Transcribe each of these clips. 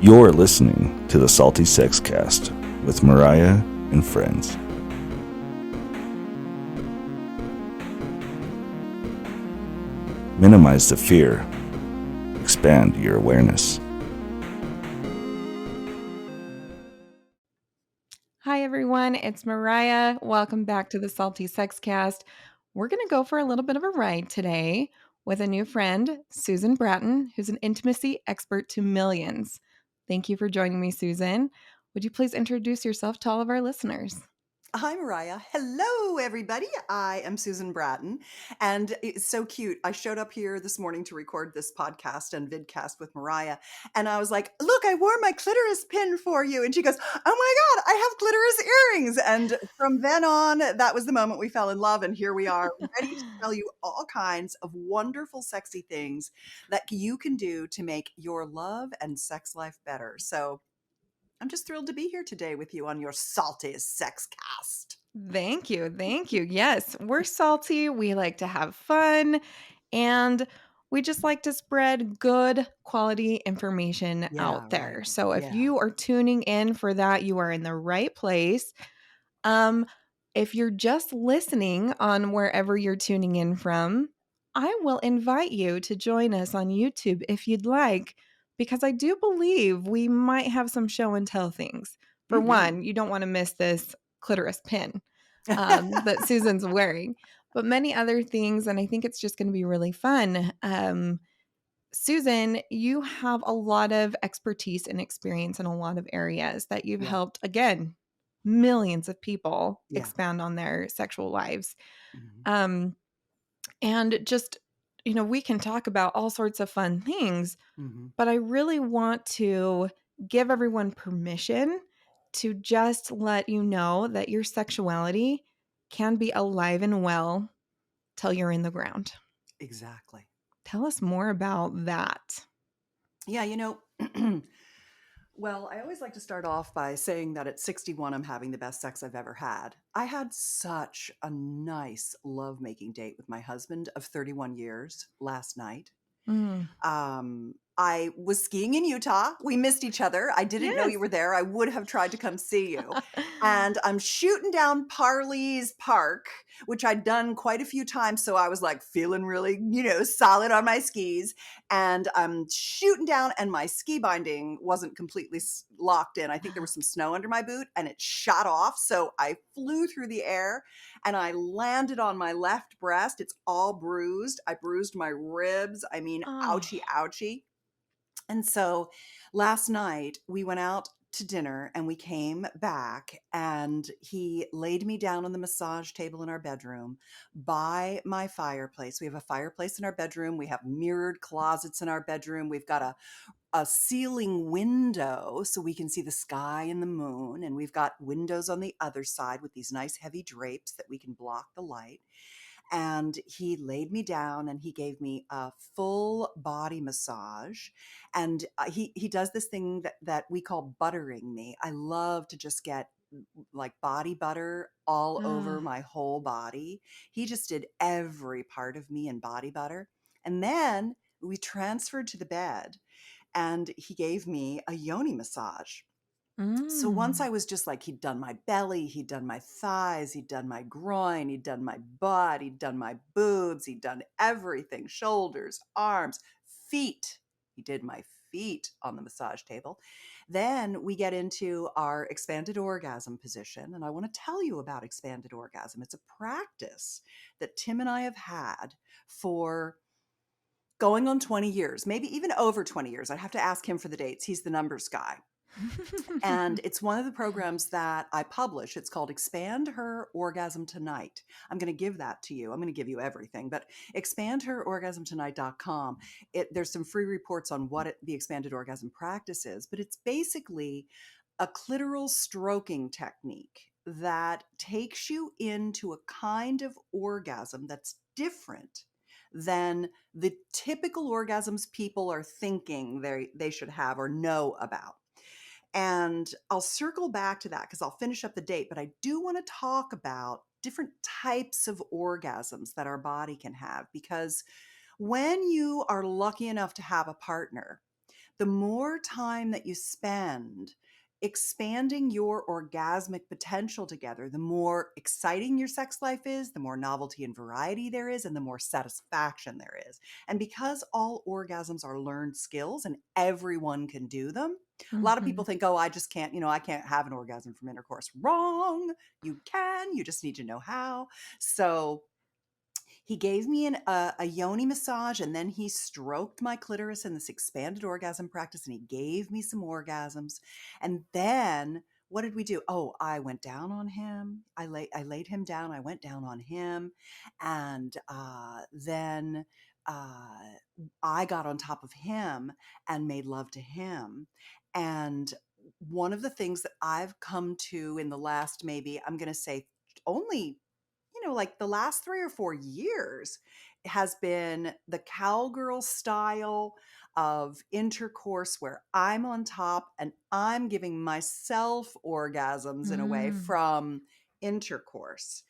You're listening to the Salty Sex Cast with Mariah and friends. Minimize the fear. Expand your awareness. Hi, everyone. It's Mariah. Welcome back to the Salty Sex Cast. We're going to go for a little bit of a ride today with a new friend, Susan Bratton, who's an intimacy expert to millions. Thank you for joining me, Susan. Would you please introduce yourself to all of our listeners? Hi, Mariah. Hello, everybody. I am Susan Bratton, and it's so cute. I showed up here this morning to record this podcast and vidcast with Mariah, and I was like, look, I wore my clitoris pin for you. And she goes, oh my God, I have clitoris earrings. And from then on, that was the moment we fell in love, and here we are, ready to tell you all kinds of wonderful, sexy things that you can do to make your love and sex life better. So I'm just thrilled to be here today with you on your Salty Sex Cast. Thank you. Thank you. Yes, we're salty. We like to have fun, and we just like to spread good quality information Yeah, out right. there. So if Yeah. you are tuning in for that, you are in the right place. Um, if you're just listening on wherever you're tuning in from, I will invite you to join us on YouTube if you'd like, because I do believe we might have some show and tell things. For Mhm. one, you don't want to miss this clitoris pin that Susan's wearing, but many other things. And I think it's just going to be really fun. Susan, you have a lot of expertise and experience in a lot of areas that you've Yeah. helped, again, millions of people Yeah. expand on their sexual lives. Mhm. Um, and just, we can talk about all sorts of fun things, Mhm. but I really want to give everyone permission to just let you know that your sexuality can be alive and well till you're in the ground. Exactly. Tell us more about that. Yeah, well, I always like to start off by saying that at 61, I'm having the best sex I've ever had. I had such a nice lovemaking date with my husband of 31 years last night. Mm. I was skiing in Utah. We missed each other. I didn't know Yes. you were there. I would have tried to come see you. And I'm shooting down Parley's Park, which I'd done quite a few times. So I was like feeling really, solid on my skis. And I'm shooting down, and my ski binding wasn't completely locked in. I think there was some snow under my boot, and it shot off. So I flew through the air and I landed on my left breast. It's all bruised. I bruised my ribs. I mean, Oh. ouchie, ouchie. And so last night we went out to dinner and we came back, and he laid me down on the massage table in our bedroom by my fireplace. We have a fireplace in our bedroom. We have mirrored closets in our bedroom. We've got a ceiling window so we can see the sky and the moon. And we've got windows on the other side with these nice heavy drapes that we can block the light. And he laid me down and he gave me a full body massage. And he does this thing that we call buttering me. I love to just get like body butter all over Ah. my whole body. He just did every part of me in body butter. And then we transferred to the bed and he gave me a yoni massage. So once I Mm. was just like, he'd done my belly, he'd done my thighs, he'd done my groin, he'd done my butt, he'd done my boobs, he'd done everything, shoulders, arms, feet. He did my feet on the massage table. Then we get into our expanded orgasm position. And I want to tell you about expanded orgasm. It's a practice that Tim and I have had for going on 20 years, maybe even over 20 years. I'd have to ask him for the dates. He's the numbers guy. And it's one of the programs that I publish. It's called Expand Her Orgasm Tonight. I'm going to give that to you. I'm going to give you everything, but expandherorgasmtonight.com. There's some free reports on what the expanded orgasm practice is, but it's basically a clitoral stroking technique that takes you into a kind of orgasm that's different than the typical orgasms people are thinking they should have or know about. And I'll circle back to that because I'll finish up the date, but I do want to talk about different types of orgasms that our body can have, because when you are lucky enough to have a partner, the more time that you spend expanding your orgasmic potential together, the more exciting your sex life is, the more novelty and variety there is, and the more satisfaction there is. And because all orgasms are learned skills and everyone can do them, a lot of people think, oh, I just can't, I can't have an orgasm from intercourse. Wrong. You can, you just need to know how. So he gave me a yoni massage, and then he stroked my clitoris in this expanded orgasm practice, and he gave me some orgasms. And then what did we do? Oh, I went down on him. I laid him down. I went down on him. And then I got on top of him and made love to him. And one of the things that I've come to in the last, maybe I'm going to say only like the last 3 or 4 years has been the cowgirl style of intercourse where I'm on top and I'm giving myself orgasms in a way from intercourse.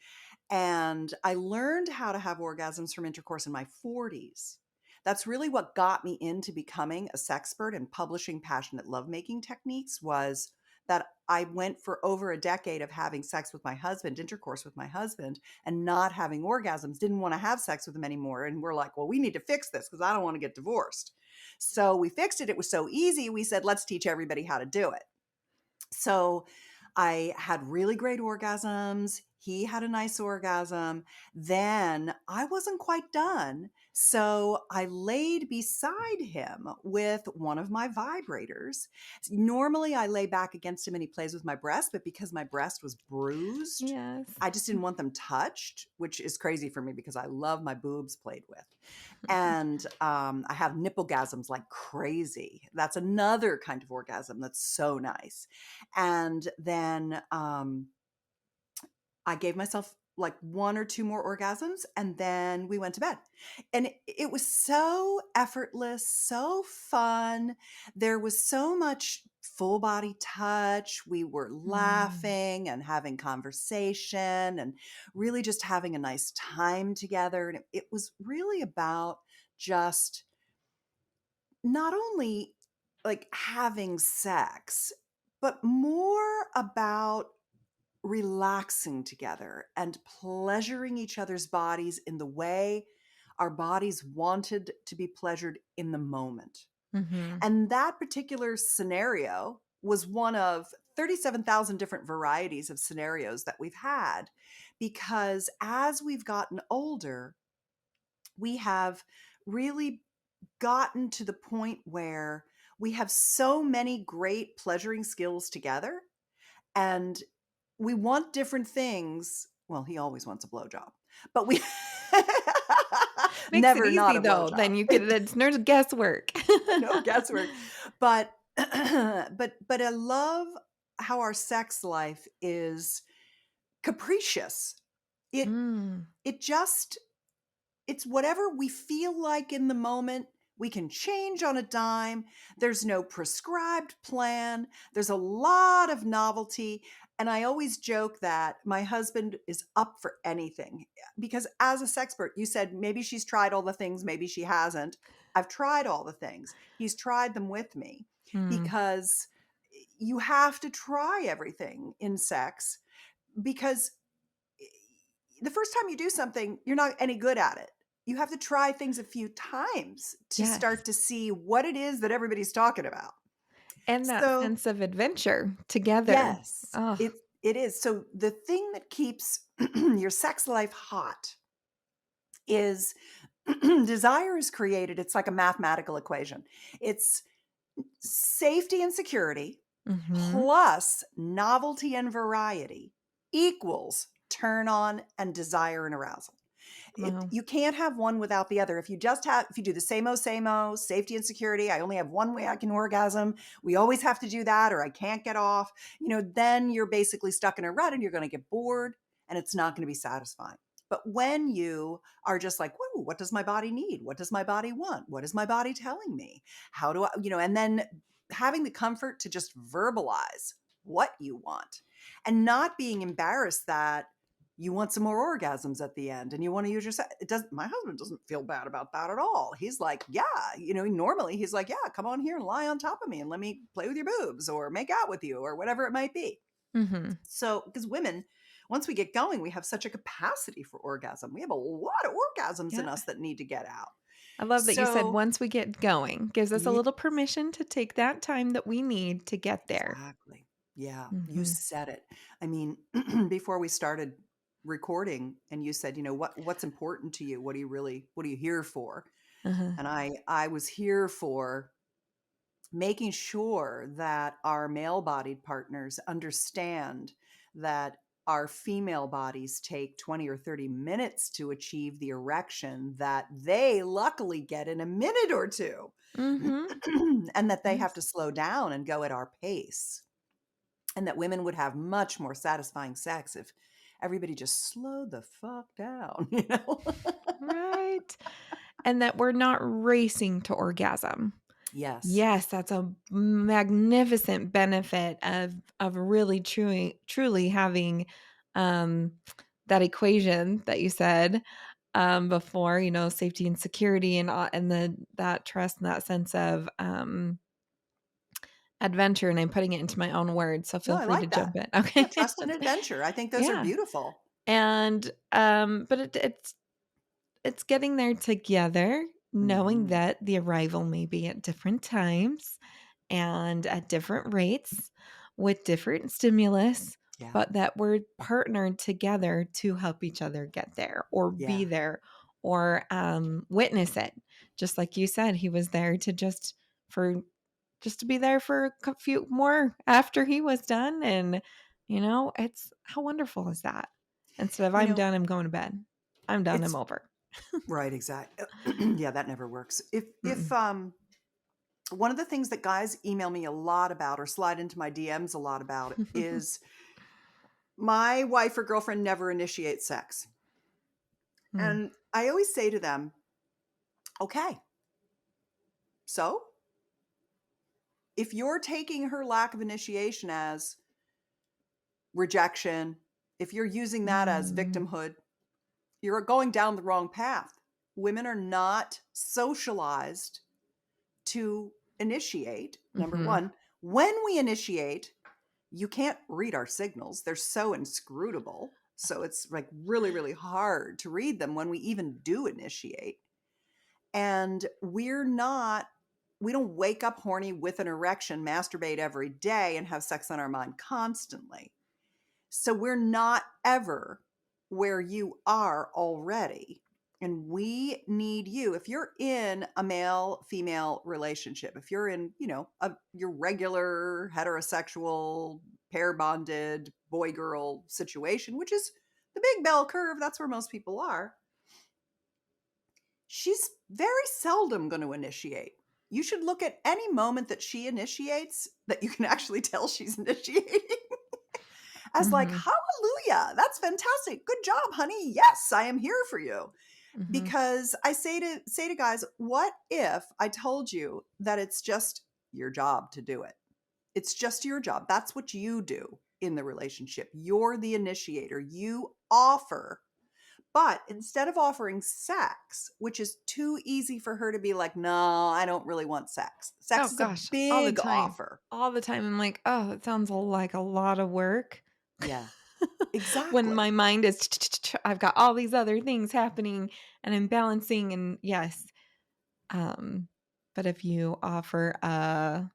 And I learned how to have orgasms from intercourse in my 40s. That's really what got me into becoming a sexpert and publishing passionate lovemaking techniques, was that I went for over a decade of having sex with my husband, intercourse with my husband, and not having orgasms, didn't want to have sex with him anymore. And we're like, well, we need to fix this because I don't want to get divorced. So we fixed it. It was so easy. We said, let's teach everybody how to do it. So I had really great orgasms. He had a nice orgasm. Then I wasn't quite done. So I laid beside him with one of my vibrators. Normally I lay back against him and he plays with my breast, but because my breast was bruised, Yes. I just didn't want them touched, which is crazy for me because I love my boobs played with. And I have nipplegasms like crazy. That's another kind of orgasm that's so nice. And then I gave myself like 1 or 2 more orgasms, and then we went to bed. And it was so effortless, so fun. There was so much full body touch. We were laughing and having conversation and really just having a nice time together. And it was really about just not only like having sex, but more about relaxing together and pleasuring each other's bodies in the way our bodies wanted to be pleasured in the moment. And that particular scenario was one of 37,000 different varieties of scenarios that we've had, because as we've gotten older, we have really gotten to the point where we have so many great pleasuring skills together, and we want different things. Well, he always wants a blowjob, but we Makes it never not easy a though. Then blowjob. you could, it's no guesswork. No guesswork. But but I love how our sex life is capricious. It it just it's whatever we feel like in the moment. We can change on a dime. There's no prescribed plan. There's a lot of novelty. And I always joke that my husband is up for anything, because as a sexpert, you said maybe she's tried all the things, maybe she hasn't. I've tried all the things. He's tried them with me, because you have to try everything in sex, because the first time you do something, you're not any good at it. You have to try things a few times to Yes. start to see what it is that everybody's talking about. And that So, sense of adventure together. yes, Oh, it is. So the thing that keeps your sex life hot is desire is created. It's like a mathematical equation. It's safety and security plus novelty and variety equals turn on and desire and arousal. wow. You can't have one without the other. If you do the same safety and security, I only have one way I can orgasm, we always have to do that, or I can't get off, then you're basically stuck in a rut and you're going to get bored and it's not going to be satisfying. But when you are just like, whoa, what does my body need? What does my body want? What is my body telling me? How do I, and then having the comfort to just verbalize what you want and not being embarrassed that you want some more orgasms at the end and you want to use your sex. My husband doesn't feel bad about that at all. He's like, yeah, normally he's like, yeah, come on here and lie on top of me and let me play with your boobs or make out with you or whatever it might be. Mm-hmm. So, because women, once we get going, we have such a capacity for orgasm. We have a lot of orgasms in Yeah. us that need to get out. I love that you said So, once we get going, gives us a yeah, little permission to take that time that we need to get there. exactly. Yeah, you Mm-hmm. said it. I mean, before we started recording and you said, what's important to you? What are you here for? Uh-huh. And I was here for making sure that our male-bodied partners understand that our female bodies take 20 or 30 minutes to achieve the erection that they luckily get in a minute or two. Mm-hmm. And that they have to Yes. slow down and go at our pace. And that women would have much more satisfying sex if everybody just slowed the fuck down, Right. And that we're not racing to orgasm. Yes. Yes, that's a magnificent benefit of really truly having that equation that you said before, safety and security and that trust and that sense of adventure. And I'm putting it into my own words, so No, feel I free to like that. jump in. Yeah, Okay. trust and adventure. I think those are Yeah. beautiful. And but it's getting there together, knowing Mhm. that the arrival may be at different times and at different rates with different stimulus, Yeah. but that we're partnered together to help each other get there or be Yeah. there or witness it. Just like you said, he was there to just to be there for a few more after he was done. And, it's how wonderful is that? Instead of You I'm know, done, I'm going to bed. I'm done, I'm it's over. right, exactly. Yeah, that never works. If Mm-mm. one of the things that guys email me a lot about or slide into my DMs a lot about is my wife or girlfriend never initiates sex. Mm. And I always say to them, okay, so if you're taking her lack of initiation as rejection, if you're using that as Mm. victimhood, you're going down the wrong path. Women are not socialized to initiate. Number Mhm. one, when we initiate, you can't read our signals. They're so inscrutable. So it's like really, really hard to read them when we even do initiate. And we don't wake up horny with an erection, masturbate every day, and have sex on our mind constantly. So we're not ever where you are already. And we need you. If you're in a male female relationship, if you're in, your regular heterosexual pair bonded boy girl situation, which is the big bell curve, that's where most people are, she's very seldom going to initiate. You should look at any moment that she initiates that you can actually tell she's initiating as like, Mhm. hallelujah, that's fantastic. Good job, honey. Yes, I am here for you. Mhm. Because I say to guys, what if I told you that it's just your job to do it? It's just your job. That's what you do in the relationship. You're the initiator. You offer. But instead of offering sex, which is too easy for her to be like, no, I don't really want sex. Oh Sex is a gosh, all the big time. offer. All the time. I'm like, "Oh, that sounds like a lot of work." Yeah, When my exactly. mind is I've got all these other things happening and I'm balancing and yes. Um, but if you offer a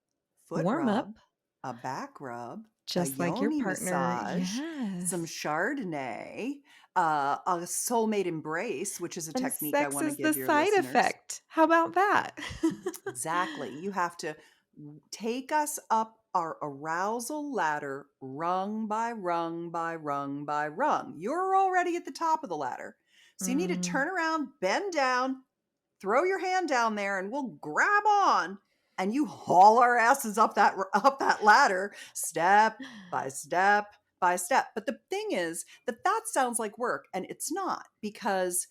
Foot warm up rub, a back rub, a just like your yoni partner, massage, some yes. chardonnay, a soulmate embrace, which is a And technique I sex want to is the give your side listeners. effect. How about that? Exactly. You have to take us up our arousal ladder rung by rung by rung by rung. You're already at the top of the ladder. So you need to Mm. turn around, bend down, throw your hand down there, and we'll grab on. And you haul our asses up that ladder, step by step by step. But the thing is that sounds like work, and it's not, because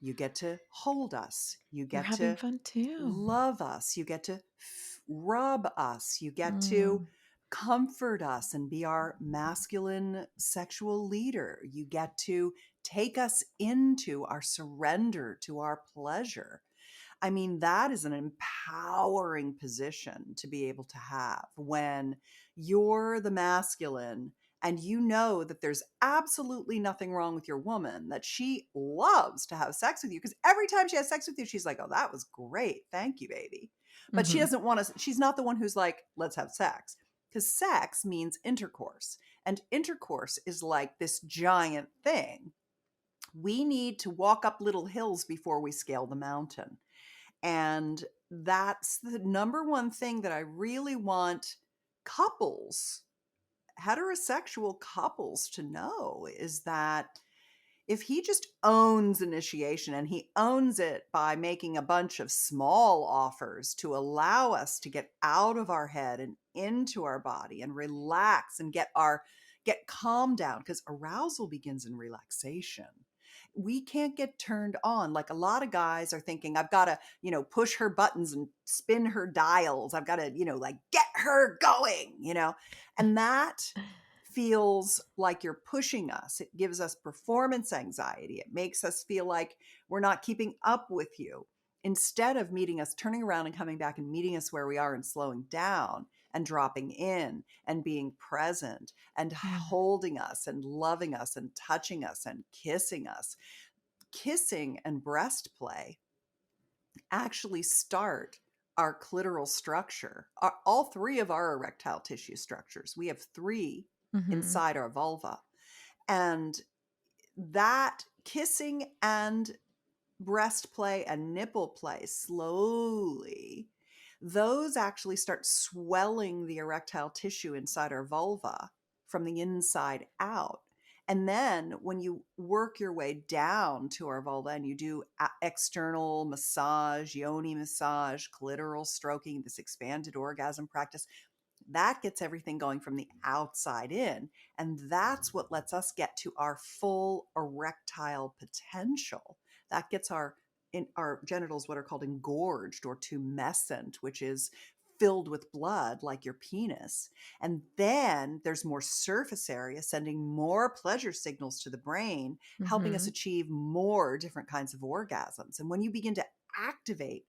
you get to hold us, you You're get having to fun too. love us, you get to rub us, you get to Mm. comfort us and be our masculine sexual leader. You get to take us into our surrender to our pleasure. I mean, that is an empowering position to be able to have when you're the masculine and you know that there's absolutely nothing wrong with your woman, that she loves to have sex with you. Because every time she has sex with you, she's like, oh, that was great. Thank you, baby. But she Mhm. doesn't want to, she's not the one who's like, let's have sex. Because sex means intercourse. And intercourse is like this giant thing. We need to walk up little hills before we scale the mountain. And that's the number one thing that I really want couples, heterosexual couples, to know is that if he just owns initiation and he owns it by making a bunch of small offers to allow us to get out of our head and into our body and relax and get calmed down, because arousal begins in relaxation. We can't get turned on. Like a lot of guys are thinking, I've got to, push her buttons and spin her dials. I've got to, like get her going, and that feels like you're pushing us. It gives us performance anxiety. It makes us feel like we're not keeping up with you. Instead of meeting us, turning around and coming back and meeting us where we are and slowing down and dropping in and being present and Yeah. holding us and loving us and touching us and kissing us. Kissing and breast play actually start our clitoral structure, all three of our erectile tissue structures. We have three Mhm. inside our vulva. And that kissing and breast play and nipple play slowly, those actually start swelling the erectile tissue inside our vulva from the inside out. And then when you work your way down to our vulva and you do external massage, yoni massage, clitoral stroking, this expanded orgasm practice, that gets everything going from the outside in. And that's what lets us get to our full erectile potential. That gets our genitals what are called engorged or tumescent, which is filled with blood like your penis. And then there's more surface area sending more pleasure signals to the brain, helping us Mhm. achieve more different kinds of orgasms. And when you begin to activate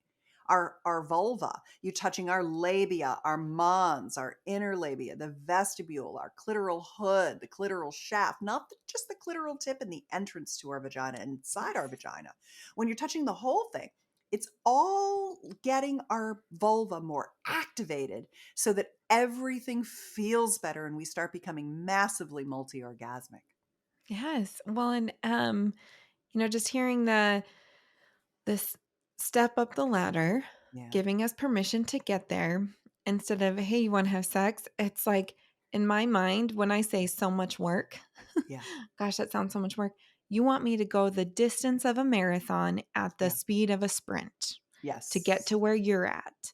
our vulva, you touching our labia, our mons, our inner labia, the vestibule, our clitoral hood, the clitoral shaft, not just the clitoral tip and the entrance to our vagina and inside our vagina. When you're touching the whole thing, it's all getting our vulva more activated so that everything feels better and we start becoming massively multi-orgasmic. Yes. Well, and just hearing this step up the ladder, Yeah. giving us permission to get there instead of, hey, you want to have sex? It's like in my mind, when I say so much work, Yeah. gosh, that sounds so much work. You want me to go the distance of a marathon at the Yeah. speed of a sprint to get Yes. to where you're at.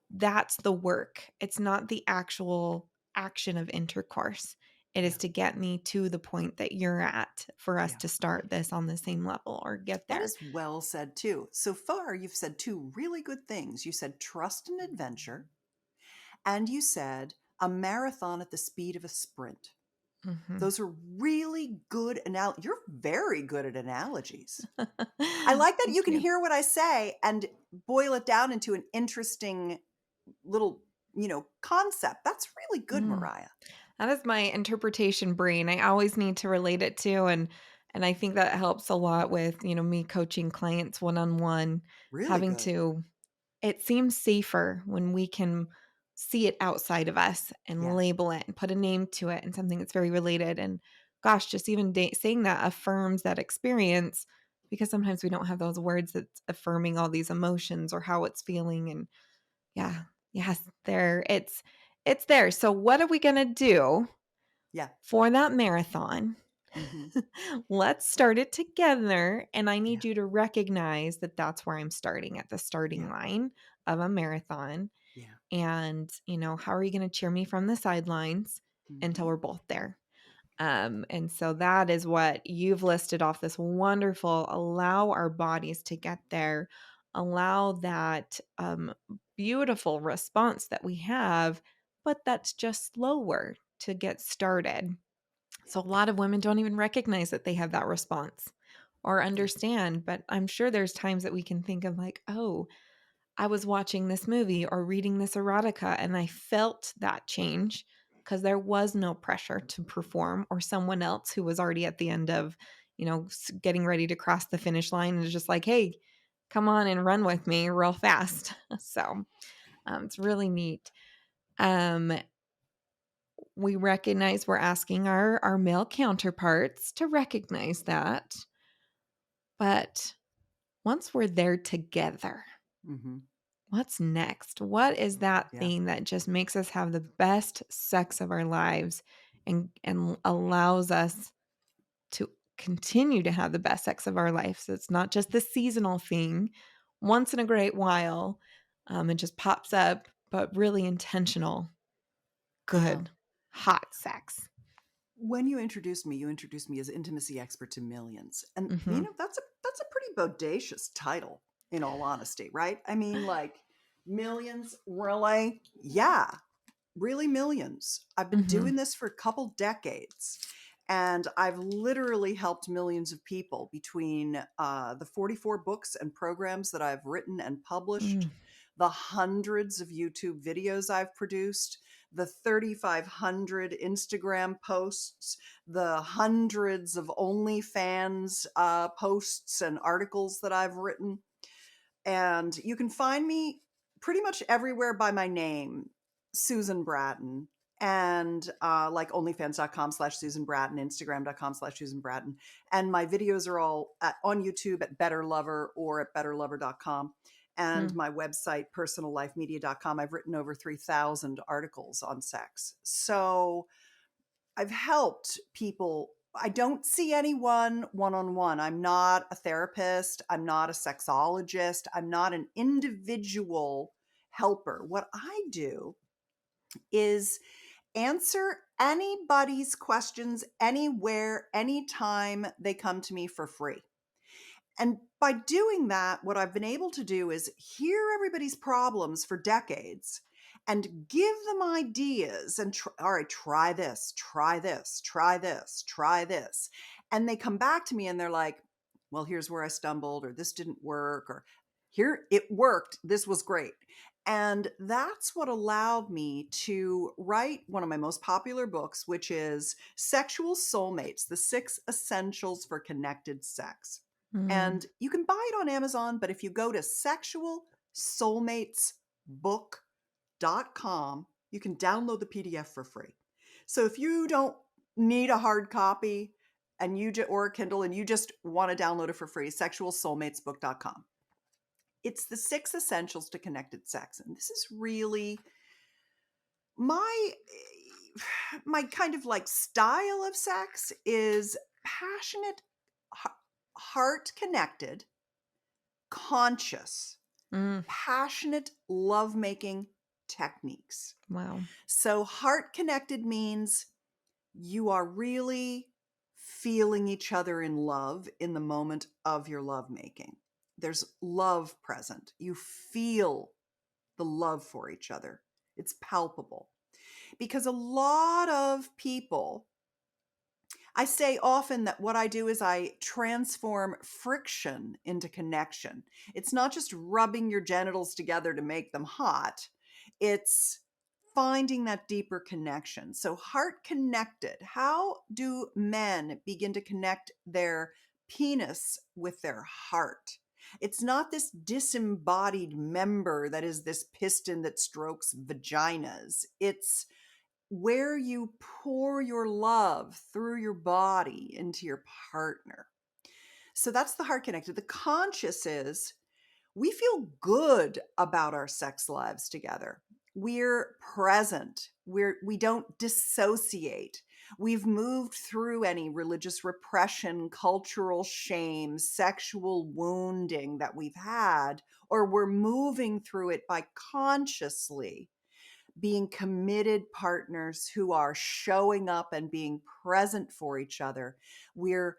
That's the work. It's not the actual action of intercourse. It is Yeah. to get me to the point that you're at for us Yeah. to start this on the same level or get That there. is well said too. So far, you've said two really good things. You said trust and adventure, and you said a marathon at the speed of a sprint. Mhm. Those are really good You're very good at analogies. I like that Thank you can you. hear what I say and boil it down into an interesting little, concept. That's really good, Mm. Mariah. That is my interpretation brain. I always need to relate it to and I think that helps a lot with, me coaching clients one-on-one, Really having good. to it seems safer when we can see it outside of us and Yeah. label it and put a name to it and something that's very related. And gosh, just even saying that affirms that experience because sometimes we don't have those words that's affirming all these emotions or how it's feeling. And yeah, yes, it's there. So what are we gonna do Yeah. for that marathon? Hmm. Let's start it together. And I Yeah. need you to recognize that that's where I'm starting at the starting Yeah. line of a marathon. Yeah. And, how are you going to cheer me from the sidelines until Hmm. we're both there? And so that is what you've listed off this wonderful allow our bodies to get there, allow that beautiful response that we have but that's just slower to get started. So a lot of women don't even recognize that they have that response or understand. But I'm sure there's times that we can think of like, oh, I was watching this movie or reading this erotica and I felt that change because there was no pressure to perform, or someone else who was already at the end of, getting ready to cross the finish line and is just like, hey, come on and run with me real fast. So it's really neat. We recognize we're asking our male counterparts to recognize that. But once we're there together, Mm-hmm. what's next? What is that Yeah. thing that just makes us have the best sex of our lives and allows us to continue to have the best sex of our life? So it's not just the seasonal thing, once in a great while, it just pops up, but really intentional, good, hot sex. When you introduced me as intimacy expert to millions. And Mm-hmm. that's a pretty bodacious title, in all honesty, right? I mean, like, millions, really? Yeah, really millions. I've been Mm-hmm. doing this for a couple decades. And I've literally helped millions of people between the 44 books and programs that I've written and published, the hundreds of YouTube videos I've produced, the 3,500 Instagram posts, the hundreds of OnlyFans posts and articles that I've written. And you can find me pretty much everywhere by my name, Susan Bratton. And like onlyfans.com/Susan Bratton, Instagram.com/Susan Bratton. And my videos are all on YouTube at Better Lover or at betterlover.com. And my website, personallifemedia.com. I've written over 3,000 articles on sex. So I've helped people. I don't see anyone one-on-one. I'm not a therapist. I'm not a sexologist. I'm not an individual helper. What I do is answer anybody's questions anywhere, anytime they come to me for free. And by doing that, what I've been able to do is hear everybody's problems for decades and give them ideas and all right, try this, try this, try this, try this. And they come back to me and they're like, well, here's where I stumbled, or this didn't work, or here it worked. This was great. And that's what allowed me to write one of my most popular books, which is Sexual Soulmates, The 6 Essentials for Connected Sex. And you can buy it on Amazon, but if you go to sexualsoulmatesbook.com, you can download the PDF for free. So if you don't need a hard copy and or a Kindle and you just want to download it for free, sexualsoulmatesbook.com. It's the 6 essentials to connected sex. And this is really my kind of like style of sex is passionate, heart connected, conscious, passionate lovemaking techniques. Wow. So heart connected means you are really feeling each other in love in the moment of your lovemaking. There's love present. You feel the love for each other. It's palpable. Because a lot of people, I say often that what I do is I transform friction into connection. It's not just rubbing your genitals together to make them hot. It's finding that deeper connection. So heart connected. How do men begin to connect their penis with their heart? It's not this disembodied member that is this piston that strokes vaginas. It's where you pour your love through your body into your partner. So that's the heart connected. The conscious is we feel good about our sex lives together. We're present. We don't dissociate. We've moved through any religious repression, cultural shame, sexual wounding that we've had, or we're moving through it by consciously being committed partners who are showing up and being present for each other. We're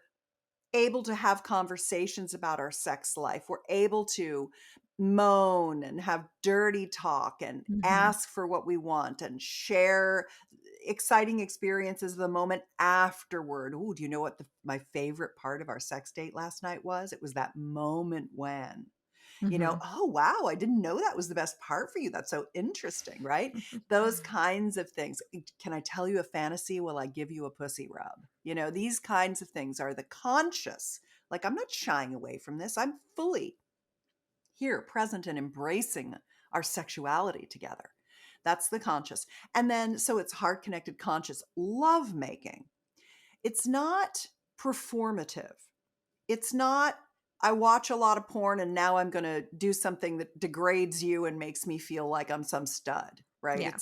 able to have conversations about our sex life. We're able to moan and have dirty talk and ask for what we want and share exciting experiences of the moment afterward. Ooh, do you know what my favorite part of our sex date last night was? It was that moment when, oh, wow, I didn't know that was the best part for you. That's so interesting, right? Those kinds of things. Can I tell you a fantasy? Will I give you a pussy rub? These kinds of things are the conscious. Like, I'm not shying away from this. I'm fully here, present, and embracing our sexuality together. That's the conscious. And then, so it's heart connected, conscious love making. It's not performative. It's not, I watch a lot of porn and now I'm going to do something that degrades you and makes me feel like I'm some stud, right? Yeah.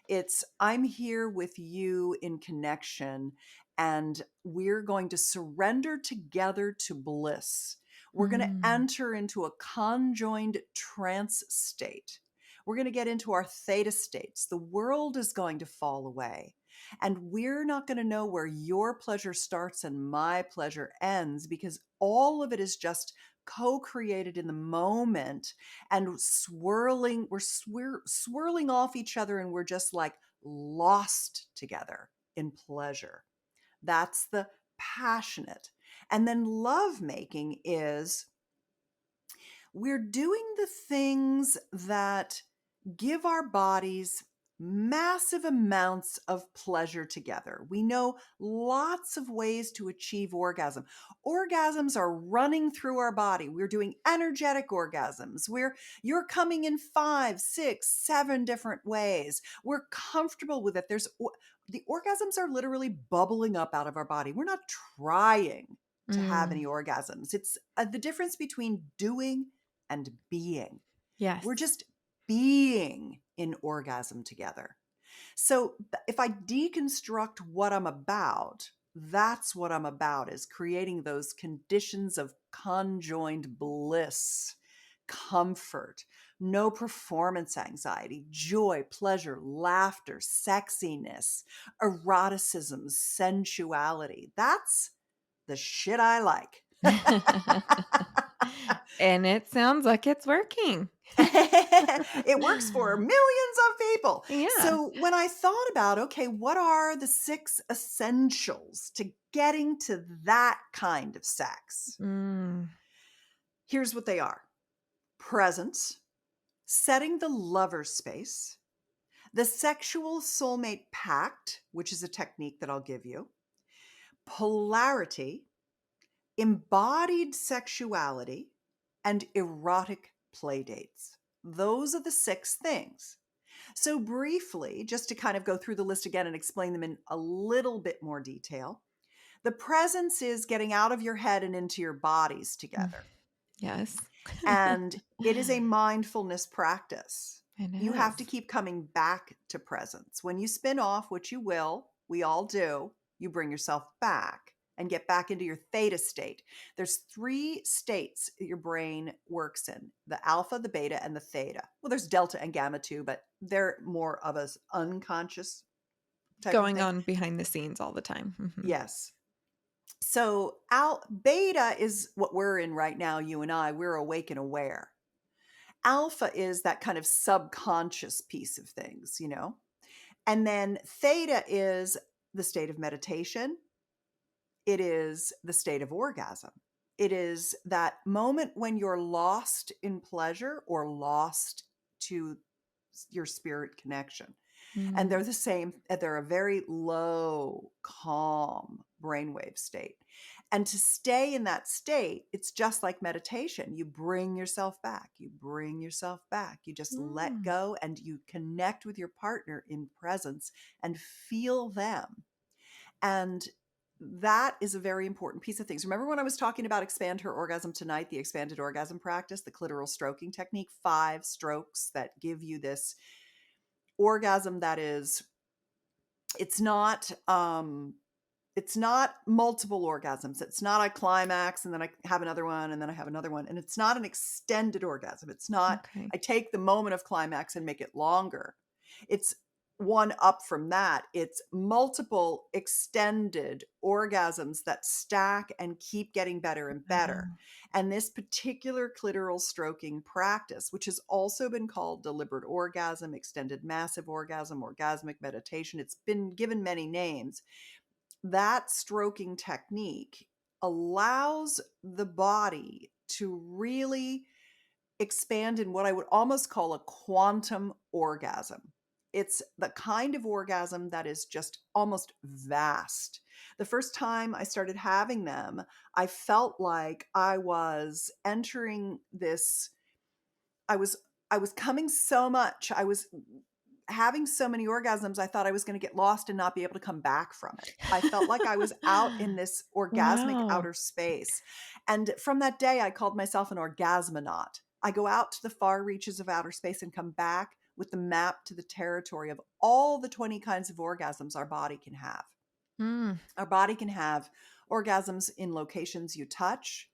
It's I'm here with you in connection and we're going to surrender together to bliss. We're going to enter into a conjoined trance state. We're going to get into our theta states. The world is going to fall away. And we're not going to know where your pleasure starts and my pleasure ends because all of it is just co-created in the moment and we're swirling off each other and we're just like lost together in pleasure. That's the passionate. And then love making is we're doing the things that give our bodies massive amounts of pleasure together. We know lots of ways to achieve orgasm. Orgasms are running through our body. We're doing energetic orgasms. You're coming in 5, 6, 7 different ways. We're comfortable with it. The orgasms are literally bubbling up out of our body. We're not trying to have any orgasms. It's the difference between doing and being. Yes. We're just being in orgasm together. So if I deconstruct what I'm about, that's what I'm about, is creating those conditions of conjoined bliss, comfort, no performance anxiety, joy, pleasure, laughter, sexiness, eroticism, sensuality. That's the shit I like. And it sounds like it's working. It works for millions of people. Yeah. So when I thought about, okay, what are the 6 essentials to getting to that kind of sex? Here's what they are: presence, setting the lover space, the sexual soulmate pact, which is a technique that I'll give you, polarity, embodied sexuality, and erotic playdates. Those are the 6 things. So briefly, just to kind of go through the list again and explain them in a little bit more detail, the presence is getting out of your head and into your bodies together. Yes. And it is a mindfulness practice. You have is. to keep coming back to presence. When you spin off, which you will, we all do, you bring yourself back and get back into your theta state. There's 3 states that your brain works in: the alpha, the beta, and the theta. Well, there's delta and gamma too, but they're more of us unconscious type Going of thing. on behind the scenes all the time. Yes. So beta is what we're in right now, you and I. We're awake and aware. Alpha is that kind of subconscious piece of things, And then theta is the state of meditation. It is the state of orgasm. It is that moment when you're lost in pleasure or lost to your spirit connection. And they're the same. They're a very low, calm brainwave state. And to stay in that state, it's just like meditation. You bring yourself back. You bring yourself back. You just let go and you connect with your partner in presence and feel them. And that is a very important piece of things. Remember when I was talking about Expand Her Orgasm Tonight, the expanded orgasm practice, the clitoral stroking technique, 5 strokes that give you this orgasm that is, it's not multiple orgasms. It's not I climax and then I have another one and then I have another one. And it's not an extended orgasm. It's not, I take the moment of climax and make it longer. It's one up from that. It's multiple extended orgasms that stack and keep getting better and better. Wow. And this particular clitoral stroking practice, which has also been called deliberate orgasm, extended massive orgasm, orgasmic meditation, it's been given many names. That stroking technique allows the body to really expand in what I would almost call a quantum orgasm. It's the kind of orgasm that is just almost vast. The first time I started having them, I felt like I was entering this I was coming so much. I was having so many orgasms, I thought I was going to get lost and not be able to come back from it. I felt like I was out in this orgasmic Wow. outer space. And from that day, I called myself an orgasmonaut. I go out to the far reaches of outer space and come back with the map to the territory of all the 20 kinds of orgasms our body can have. Mm. Our body can have orgasms in locations you touch,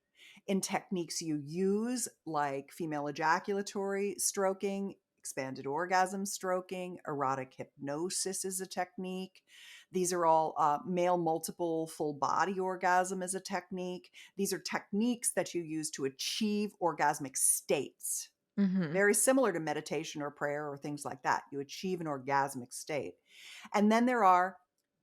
in techniques you use, like female ejaculatory stroking, expanded orgasm stroking, erotic hypnosis is a technique. These are all male multiple full body orgasm is a technique. These are techniques that you use to achieve orgasmic states. Mm-hmm. Very similar to meditation or prayer or things like that. You achieve an orgasmic state. And then there are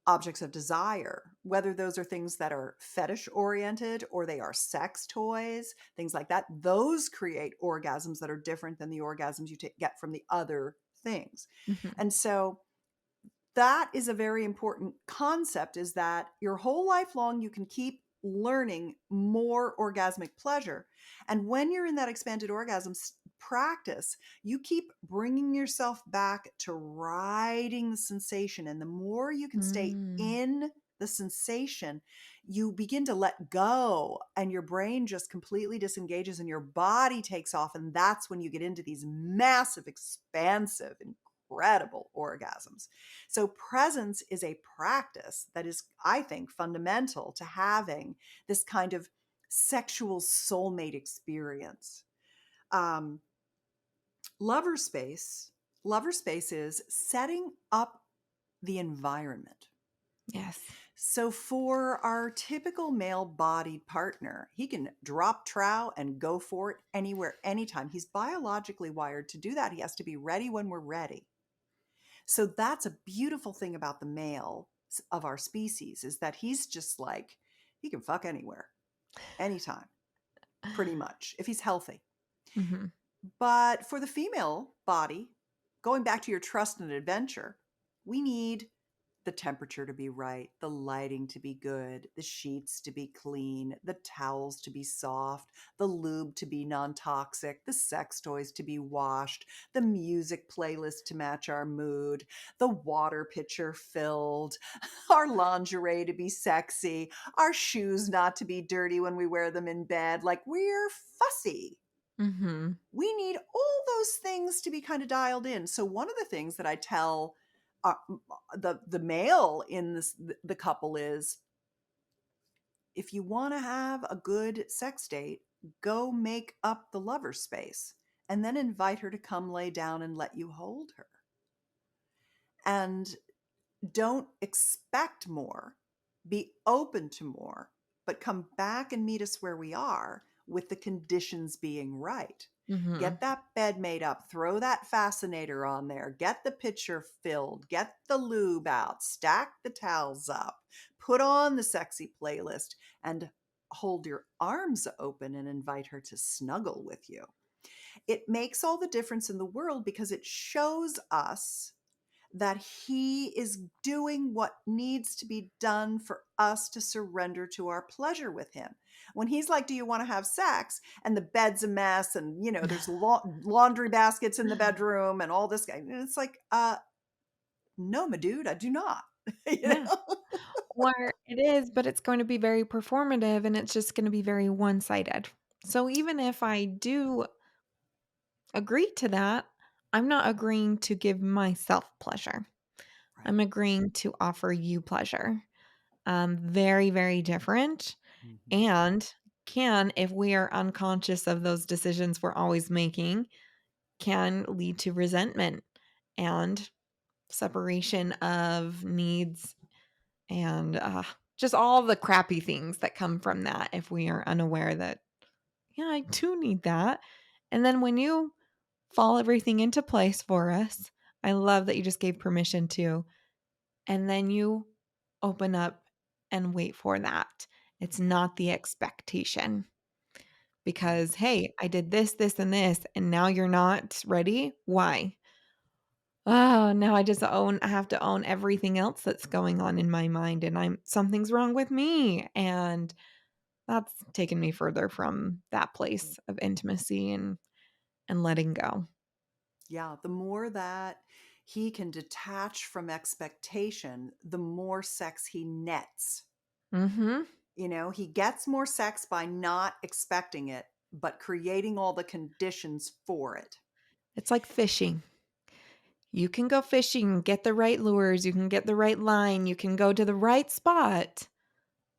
objects of desire, whether those are things that are fetish oriented or they are sex toys, things like that. Those create orgasms that are different than the orgasms you get from the other things. Mm-hmm. And so that is a very important concept, is that your whole life long you can keep learning more orgasmic pleasure. And when you're in that expanded orgasm practice, you keep bringing yourself back to riding the sensation. And the more you can stay Mm. in the sensation, you begin to let go and your brain just completely disengages and your body takes off. And that's when you get into these massive, expansive, incredible orgasms. So presence is a practice that is, I think, fundamental to having this kind of sexual soulmate experience. Um, lover space, lover space is setting up the environment. Yes. So for our typical male-bodied partner, he can drop trow and go for it anywhere, anytime. He's biologically wired to do that. He has to be ready when we're ready. So that's a beautiful thing about the male of our species, is that he's just like, he can fuck anywhere, anytime, pretty much, if he's healthy. Mm-hmm. But for the female body, going back to your trust and adventure, we need the temperature to be right, the lighting to be good, the sheets to be clean, the towels to be soft, the lube to be non-toxic, the sex toys to be washed, the music playlist to match our mood, the water pitcher filled, our lingerie to be sexy, our shoes not to be dirty when we wear them in bed. Like, we're fussy. Mm-hmm. We need all those things to be kind of dialed in. So one of the things that I tell the male in the couple is, if you want to have a good sex date, go make up the lover space and then invite her to come lay down and let you hold her. And don't expect more, be open to more, but come back and meet us where we are, with the conditions being right. Mm-hmm. Get that bed made up, throw that fascinator on there, get the pitcher filled, get the lube out, stack the towels up, put on the sexy playlist, and hold your arms open and invite her to snuggle with you. It makes all the difference in the world, because it shows us that he is doing what needs to be done for us to surrender to our pleasure with him. When he's like, do you want to have sex? And the bed's a mess, and there's laundry baskets in the bedroom and all this guy. And it's like, no, my dude, I do not. Yeah. Or it is, but it's going to be very performative and it's just going to be very one-sided. So even if I do agree to that, I'm not agreeing to give myself pleasure. Right. I'm agreeing to offer you pleasure. Very, very different. Mhm. And can, if we are unconscious of those decisions we're always making, can lead to resentment and separation of needs, and just all the crappy things that come from that if we are unaware that, yeah, I do need that. And then when you fall everything into place for us, I love that you just gave permission to, and then you open up and wait for that. It's not the expectation because, hey, I did this, this, and this, and now you're not ready. Why? Oh, now I have to own everything else that's going on in my mind, and something's wrong with me. And that's taken me further from that place of intimacy and letting go. Yeah, the more that he can detach from expectation, the more sex he nets. Mm-hmm. He gets more sex by not expecting it, but creating all the conditions for it. It's like fishing. You can go fishing and get the right lures, you can get the right line, you can go to the right spot.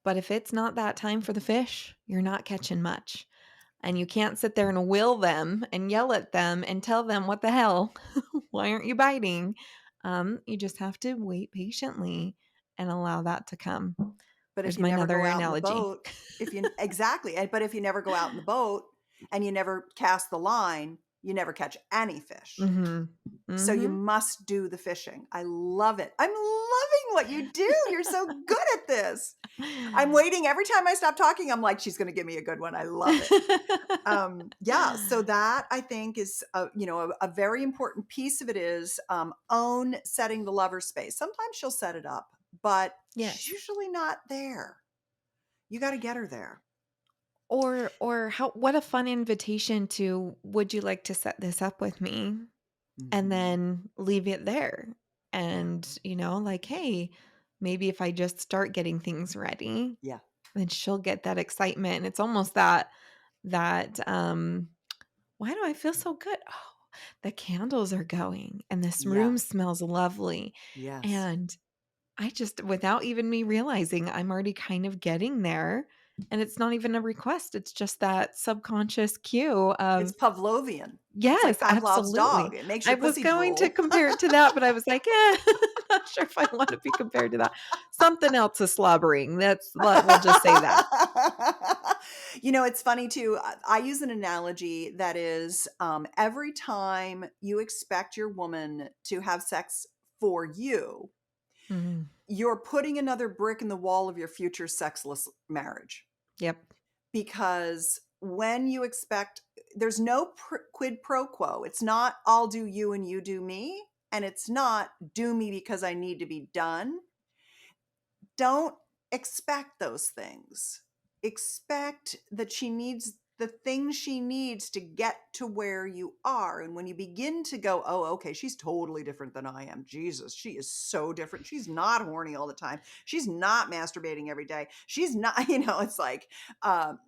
But if it's not that time for the fish, you're not catching much. And you can't sit there and will them and yell at them and tell them, what the hell? Why aren't you biting? You just have to wait patiently and allow that to come. But if There's you my never another go out in the analogy. boat, exactly. But if you never go out in the boat and you never cast the line, you never catch any fish. Mm-hmm. So you Mm-hmm. must do the fishing. I love it. I'm loving what you do. You're so good at this. I'm waiting. Every time I stop talking, I'm like, she's going to give me a good one. I love it. Yeah. So that, I think, is a very important piece of it is own setting the lover space. Sometimes she'll set it up, but Yes. she's usually not there. You got to get her there. Or what a fun invitation to, would you like to set this up with me? And then leave it there. And, like, hey, maybe if I just start getting things ready, Yeah. then she'll get that excitement. And it's almost that, why do I feel so good? Oh, the candles are going and this Yeah. room smells lovely. Yes. And I just, without even me realizing, I'm already kind of getting there. And it's not even a request. It's just that subconscious cue of, It's Pavlovian. It's like yes, Pavlov's dog. absolutely. It makes I your was pussy going to drool. compare it to that, but I was like, not sure if I want to be compared to that. Something else is slobbering. We'll just say that. It's funny too. I use an analogy that is every time you expect your woman to have sex for you, Mhm. you're putting another brick in the wall of your future sexless marriage. Yep. Because when you expect, there's no quid pro quo. It's not I'll do you and you do me. And it's not do me because I need to be done. Don't expect those things. Expect that she needs the things she needs to get to where you are. And when you begin to go, oh, okay, she's totally different than I am. Jesus, she is so different. She's not horny all the time. She's not masturbating every day. She's not, it's like,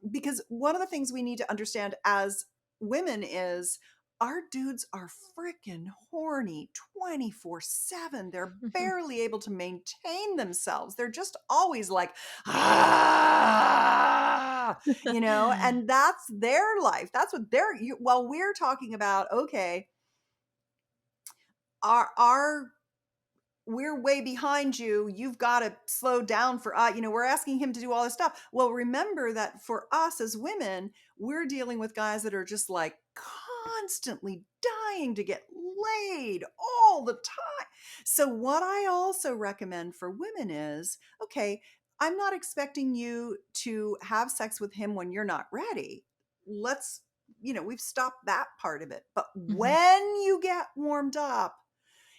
because one of the things we need to understand as women is our dudes are freaking horny 24/7. They're barely able to maintain themselves. They're just always like, and that's their life. That's what while we're talking about, okay, we're way behind you. You've got to slow down for we're asking him to do all this stuff. Well, remember that for us as women, we're dealing with guys that are just like constantly dying to get laid all the time. So what I also recommend for women is, okay, I'm not expecting you to have sex with him when you're not ready. Let's, we've stopped that part of it. But when you get warmed up,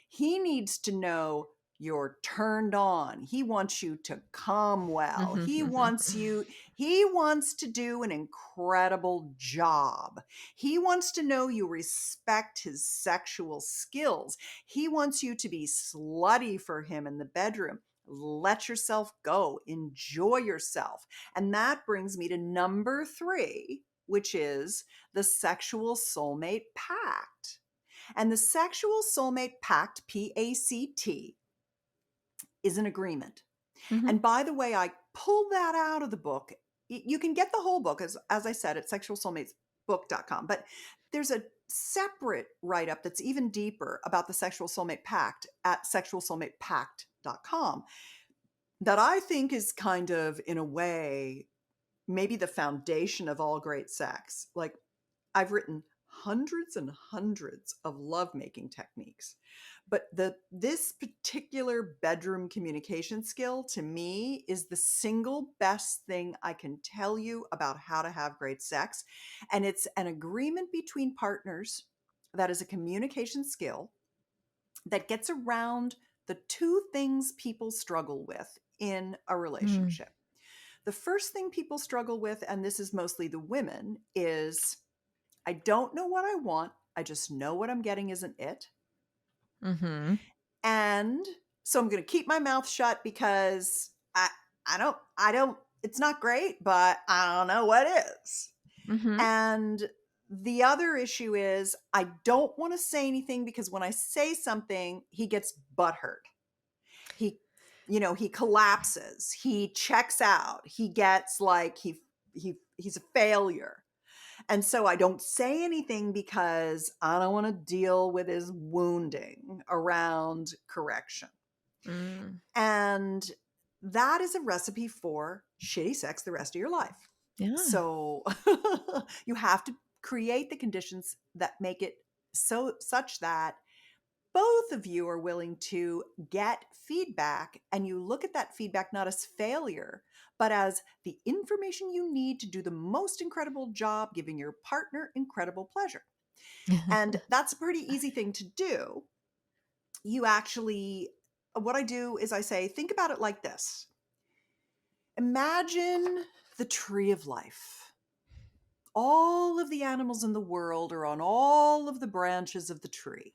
he needs to know you're turned on. He wants you to come well. He wants to do an incredible job. He wants to know you respect his sexual skills. He wants you to be slutty for him in the bedroom. Let yourself go. Enjoy yourself. And that brings me to number 3, which is the sexual soulmate pact. And the sexual soulmate pact, PACT, is an agreement. And by the way, I pulled that out of the book. You can get the whole book, as I said, at sexualsoulmatesbook.com. But there's a separate write-up that's even deeper about the Sexual Soulmate Pact at sexualsoulmatepact.com that I think is kind of, in a way, maybe the foundation of all great sex. Like, I've written hundreds and hundreds of lovemaking techniques, but this particular bedroom communication skill to me is the single best thing I can tell you about how to have great sex. And it's an agreement between partners that is a communication skill that gets around the two things people struggle with in a relationship. The first thing people struggle with, and this is mostly the women, is I don't know what I want. I just know what I'm getting isn't it. Mm-hmm. And so I'm going to keep my mouth shut because I don't, it's not great, but I don't know what is. Mm-hmm. And the other issue is I don't want to say anything because when I say something, he gets butthurt. He collapses. He checks out. He gets like he's a failure. And so I don't say anything because I don't want to deal with his wounding around correction. Mm. And that is a recipe for shitty sex the rest of your life. Yeah. So you have to create the conditions that make it such that both of you are willing to get feedback, and you look at that feedback not as failure, but as the information you need to do the most incredible job giving your partner incredible pleasure. And that's a pretty easy thing to do. What I do is I say, think about it like this. Imagine the tree of life. All of the animals in the world are on all of the branches of the tree.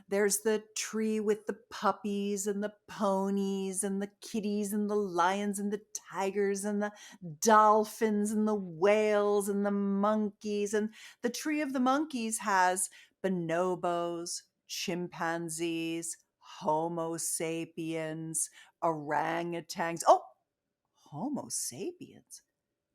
There's the tree with the puppies and the ponies and the kitties and the lions and the tigers and the dolphins and the whales and the monkeys. And the tree of the monkeys has bonobos, chimpanzees, Homo sapiens, orangutans. Oh, Homo sapiens.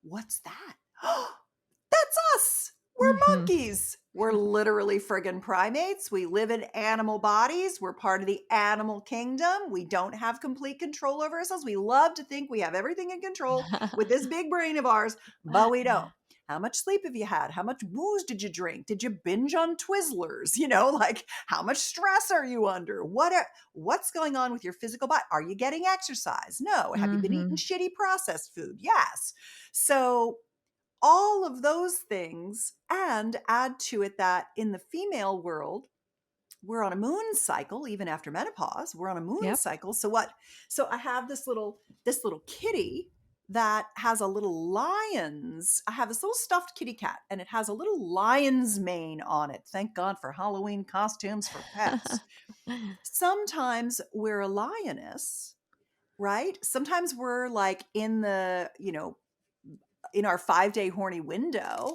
What's that? That's us. We're monkeys. We're literally friggin' primates. We live in animal bodies. We're part of the animal kingdom. We don't have complete control over ourselves. We love to think we have everything in control with this big brain of ours, but we don't. How much sleep have you had? How much booze did you drink? Did you binge on Twizzlers? Like how much stress are you under? What's going on with your physical body? Are you getting exercise? No. Have you been eating shitty processed food? Yes. So all of those things, and add to it that in the female world, we're on a moon cycle, even after menopause, we're on a moon cycle. So I have this little kitty that has a little lion's. I have this little stuffed kitty cat, and it has a little lion's mane on it. Thank God for Halloween costumes for pets. Sometimes we're a lioness, right? Sometimes we're like in the, in our 5-day horny window.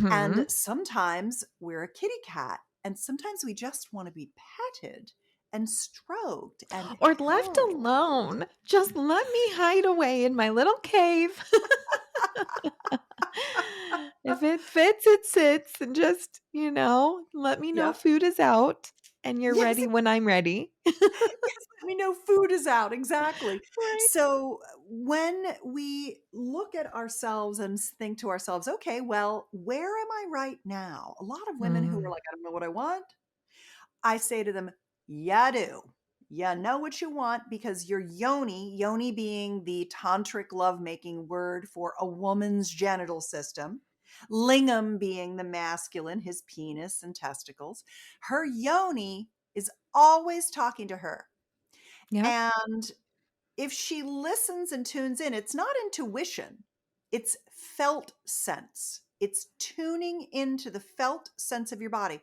And sometimes we're a kitty cat. And sometimes we just want to be petted and stroked and or left held. alone. Just let me hide away in my little cave. If it fits, it sits. And just, let me know Yep. food is out and you're Yes, ready when I'm ready. yes, let me know food is out. Exactly. Right. So when we look at ourselves and think to ourselves, okay, well, where am I right now? A lot of women who are like, I don't know what I want. I say to them, yeah, do. You know what you want because your yoni being the tantric lovemaking word for a woman's genital system, lingam being the masculine, his penis and testicles, her yoni is always talking to her. Yep. And if she listens and tunes in, it's not intuition, it's felt sense. It's tuning into the felt sense of your body.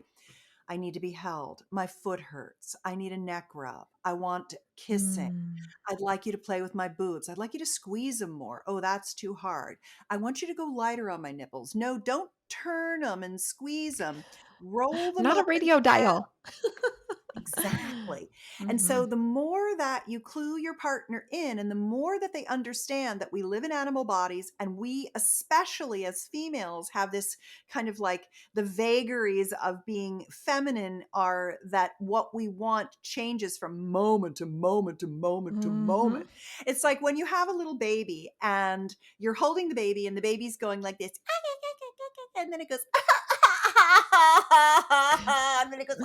I need to be held. My foot hurts. I need a neck rub. I want kissing. I'd like you to play with my boobs. I'd like you to squeeze them more. Oh, that's too hard. I want you to go lighter on my nipples. No, don't turn them and squeeze them. Roll them Not a up and radio down. dial. Exactly. And so Mhm. the more that you clue your partner in and the more that they understand that we live in animal bodies and we, especially as females, have this kind of like the vagaries of being feminine are that what we want changes from moment to moment to moment to Mhm. moment. It's like when you have a little baby and you're holding the baby and the baby's going like this, and then it goes, and then it goes,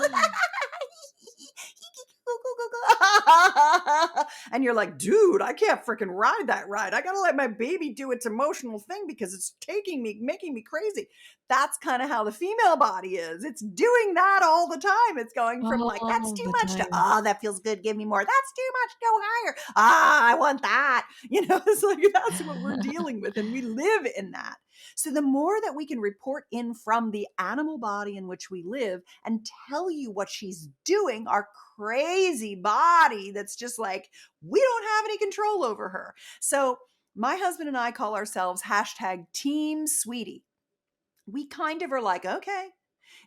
and you're like, dude, I can't freaking ride that ride. I gotta let my baby do its emotional thing because it's making me crazy. That's kind of how the female body is. It's doing that all the time. It's going from like, that's All too the much to, time. oh, that feels good. Give me more. That's too much. Go higher. Ah, I want that. It's like that's what we're dealing with. And we live in that. So the more that we can report in from the animal body in which we live and tell you what she's doing, our crazy body that's just like, we don't have any control over her. So my husband and I call ourselves hashtag Team Sweetie. We kind of are like, okay,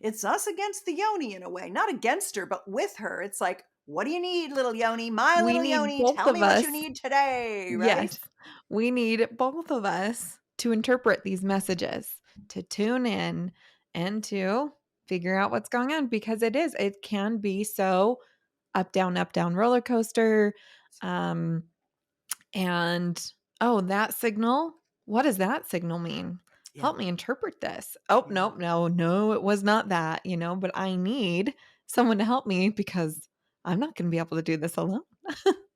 it's us against the Yoni in a way, not against her, but with her. It's like, what do you need, little Yoni? My We little need Yoni, both tell of me what you us. need today, right? Yes. We need both of us to interpret these messages, to tune in and to figure out what's going on because it can be so up, down roller coaster. Um, and oh, that signal, what does that signal mean? Yeah, Help me interpret this. Oh, yeah, nope, no, it was not that, but I need someone to help me because I'm not going to be able to do this alone.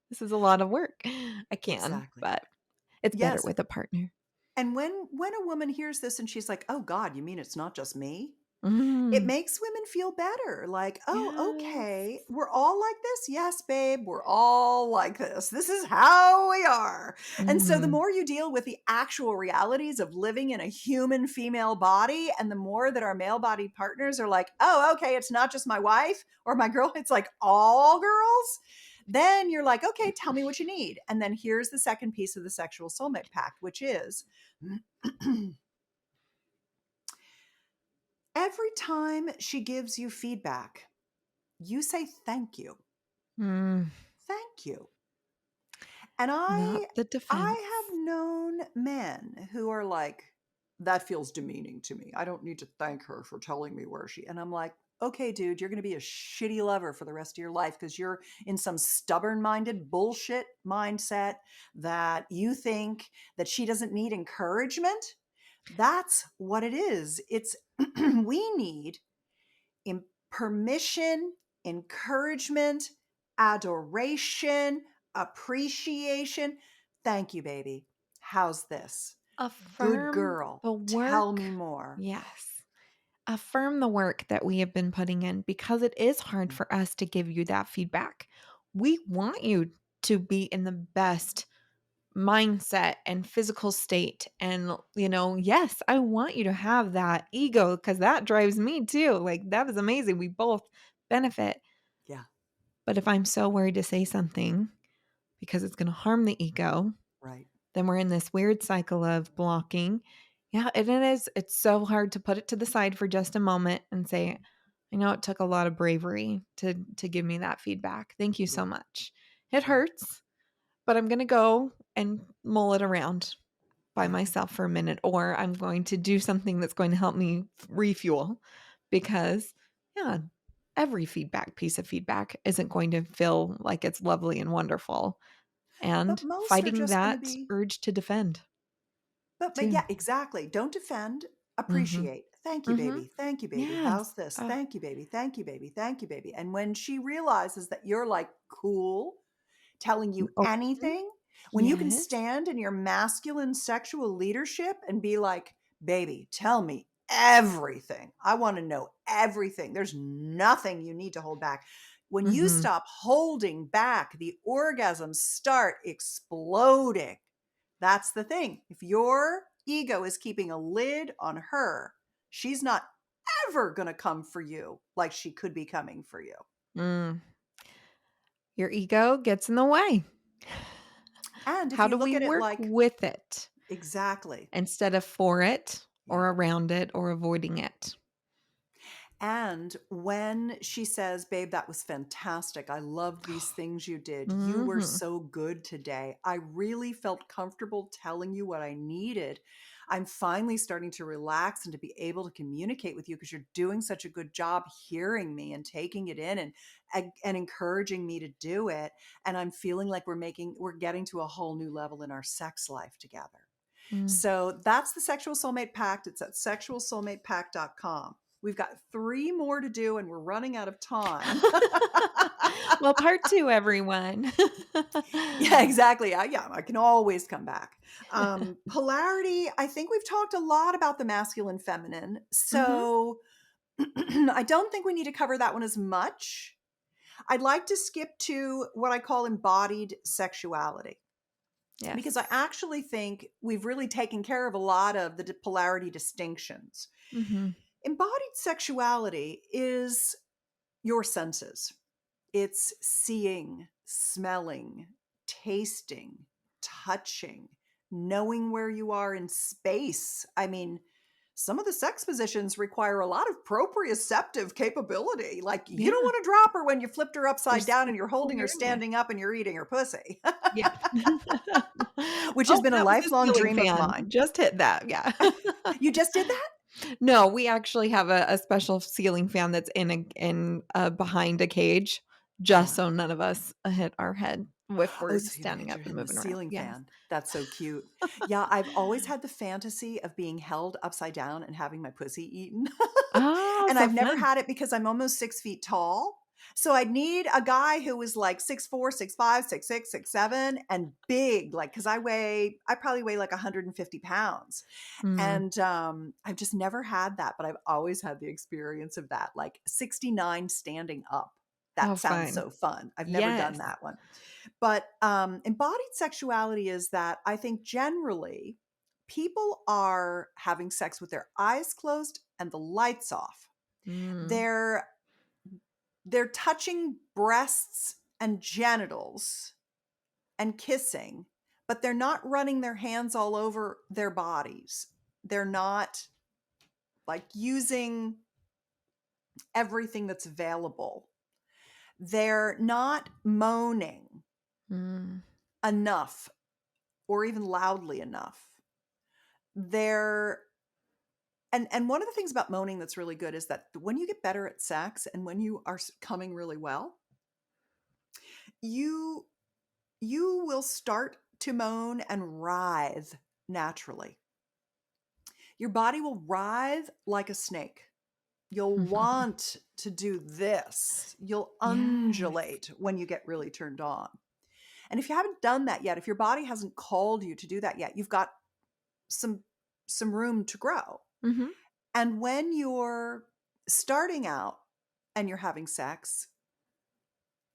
This is a lot of work. I can, exactly. but it's better Yes. with a partner. And when a woman hears this and she's like, "Oh God, you mean it's not just me?" It Mm, makes women feel better. Like, "Oh, yes. okay, we're all like this." Yes, babe, we're all like this. This is how we are. And so the Mhm. more you deal with the actual realities of living in a human female body and the more that our male bodied partners are like, "Oh, okay, it's not just my wife or my girl, it's like all girls." Then you're like, "Okay, tell me what you need." And then here's the second piece of the sexual soulmate pact, which is every time she gives you feedback, you say thank you. Mm, Thank you. And not I the I defense. have known men who are like, that feels demeaning to me. I don't need to thank her for telling me where she. And I'm like, okay, dude, you're going to be a shitty lover for the rest of your life because you're in some stubborn minded bullshit mindset that you think that she doesn't need encouragement. That's what it is. It's we need permission, encouragement, adoration, appreciation. Thank you, baby. How's this? Good Affirm girl. the Tell work. me more. Yes. Affirm the work that we have been putting in because it is hard Mm, for us to give you that feedback. We want you to be in the best mindset and physical state. And, yes, I want you to have that ego because that drives me too. Like, that is amazing. We both benefit. yeah, But if I'm so worried to say something because it's going to harm the ego, right. then we're in this weird cycle of blocking. Yeah, and it's so hard to put it to the side for just a moment and say, I know it took a lot of bravery to give me that feedback. Thank you so Yeah, much. It yeah, hurts, but I'm going to go and mull it around by yeah. myself for a minute, or I'm going to do something that's going to help me refuel because, yeah, every piece of feedback isn't going to feel like it's lovely and wonderful. But And most are fighting just going to that be, urge to defend but too. yeah, exactly. Don't defend, Mhm. appreciate. Thank you, Mhm. baby. Thank you, baby. Yes. How's this? Thank you, baby. Thank you, baby. Thank you, baby. And when she realizes that you're like cool, telling you Open. anything, when you can Yes. stand in your masculine sexual leadership and be like, baby, tell me everything. I want to know everything. There's nothing you need to hold back. When you Mhm. stop holding back, the orgasms start exploding. That's the thing. If your ego is keeping a lid on her, she's not ever going to come for you like she could be coming for you. Mm. Your ego gets in the way. And if How you do look we at it work like, with it exactly. instead of for it or Yeah. around it or avoiding it? And when she says, babe, that was fantastic. I loved these things you did. You were Mhm. so good today. I really felt comfortable telling you what I needed. I'm finally starting to relax and to be able to communicate with you because you're doing such a good job hearing me and taking it in and encouraging me to do it. And I'm feeling like we're getting to a whole new level in our sex life together. Mm. So that's the Sexual Soulmate Pact. It's at sexualsoulmatepact.com. We've got 3 more to do and we're running out of time. Well, part 2, everyone. Yeah, exactly. I can always come back. Polarity, I think we've talked a lot about the masculine feminine. Mhm. So I don't think we need to cover that one as much. I'd like to skip to what I call embodied sexuality, because I Yes. actually think we've really taken care of a lot of the polarity distinctions. Mhm. Embodied sexuality is your senses. It's seeing, smelling, tasting, touching, knowing where you are in space. I mean, some of the sex positions require a lot of proprioceptive capability. Like, you don't Yeah. want to drop her when you flipped her upside There's down so and you're much holding her area. standing up and you're eating her pussy, Yeah. which has Oh, been a that was a lifelong ceiling dream of fan. mine. Just hit that, yeah. You just did that? No, we actually have a special ceiling fan that's behind a cage, just Yeah. so none of us hit our head if Oh, we're so you standing made up your and in the moving around. ceiling Yes. fan. That's so cute. Yeah, I've always had the fantasy of being held upside down and having my pussy eaten. Oh, And so I've never fun. had it because I'm almost 6 feet tall. So I'd need a guy who was like 6'4", 6'5", 6'6", 6'7", and big, like, because I probably weigh like 150 pounds. Mm. And I've just never had that, but I've always had the experience of that, like 69 standing up. Oh, That sounds fun. so fun. I've never done Yes. that one. But embodied sexuality is that I think generally people are having sex with their eyes closed and the lights off. Mm. They're they're touching breasts and genitals and kissing, but they're not running their hands all over their bodies. They're not like using everything that's available. They're not moaning Mm. enough or even loudly enough. They're and one of the things about moaning that's really good is that when you get better at sex and when you are coming really well, you you will start to moan and writhe naturally. Your body will writhe like a snake. You'll want to do this. You'll Yes. undulate when you get really turned on. And if you haven't done that yet, if your body hasn't called you to do that yet, you've got some some room to grow. Mhm. And when you're starting out and you're having sex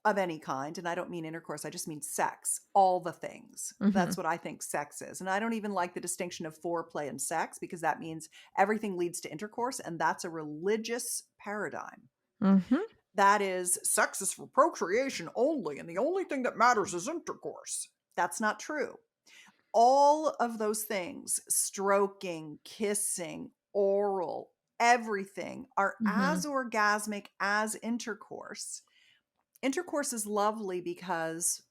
of any kind, and I don't mean intercourse, I just mean sex, all the things. That's Mhm. what I think sex is. And I don't even like the distinction of foreplay and sex because that means everything leads to intercourse, and that's a religious paradigm. Mhm. That is, sex is for procreation only, and the only thing that matters is intercourse. That's not true. All of those things, stroking, kissing, oral, everything, are Mhm. as orgasmic as intercourse. Intercourse is lovely because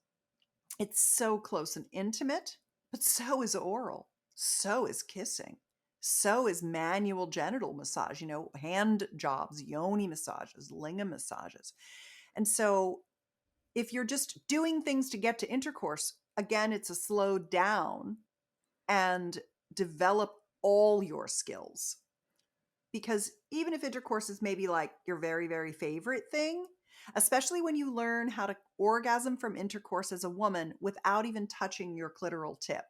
it's so close and intimate, but so is oral, so is kissing, so is manual genital massage, hand jobs, yoni massages, lingam massages. And so if you're just doing things to get to intercourse, again, it's a slow down and develop all your skills. Because even if intercourse is maybe like your very, very favorite thing, especially when you learn how to orgasm from intercourse as a woman without even touching your clitoral tip,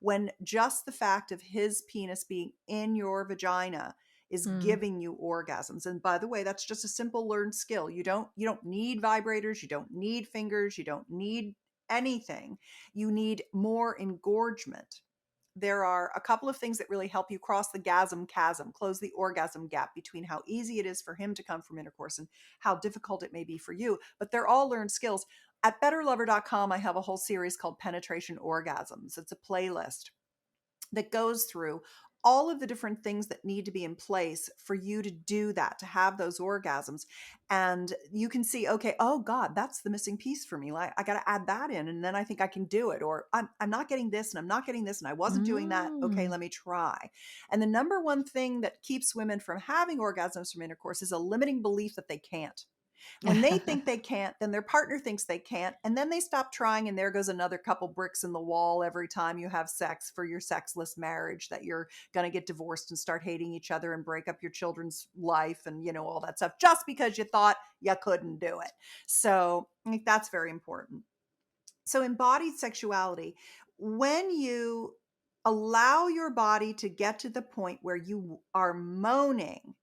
when just the fact of his penis being in your vagina is Mm. giving you orgasms. And by the way, that's just a simple learned skill. You don't need vibrators, you don't need fingers, you don't need anything. You need more engorgement. There are a couple of things that really help you cross the gasm chasm, close the orgasm gap between how easy it is for him to come from intercourse and how difficult it may be for you. But they're all learned skills. At betterlover.com, I have a whole series called Penetration Orgasms. It's a playlist that goes through all of the different things that need to be in place for you to do that, to have those orgasms. And you can see, okay, oh God, that's the missing piece for me. Like I got to add that in, and then I think I can do it. Or I'm not getting this, and I'm not getting this, and I wasn't doing that. Okay, Mm. let me try. And the number one thing that keeps women from having orgasms from intercourse is a limiting belief that they can't. When they think they can't, then their partner thinks they can't, and then they stop trying, and there goes another couple bricks in the wall every time you have sex for your sexless marriage, that you're going to get divorced and start hating each other and break up your children's life and, all that stuff, just because you thought you couldn't do it. So I think that's very important. So embodied sexuality, when you allow your body to get to the point where you are moaning,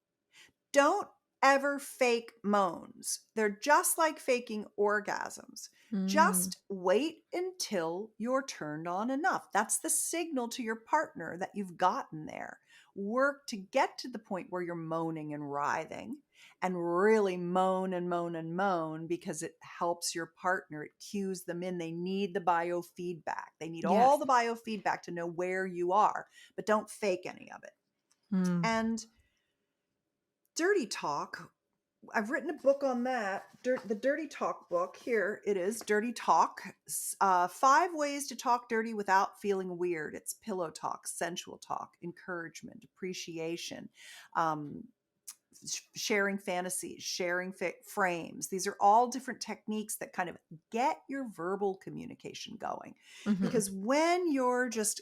don't ever fake moans. They're just like faking orgasms. Mm. Just wait until you're turned on enough. That's the signal to your partner that you've gotten there. Work to get to the point where you're moaning and writhing, and really moan and moan and moan, because it helps your partner. It cues them in. They need the biofeedback. They need all Yes. the biofeedback to know where you are, but don't fake any of it. Mm. And dirty talk, I've written a book on that. The Dirty Talk book. Here it is, Dirty Talk. 5 ways to talk dirty without feeling weird. It's pillow talk, sensual talk, encouragement, appreciation, sharing fantasies, sharing frames. These are all different techniques that kind of get your verbal communication going. Mhm. Because when you're just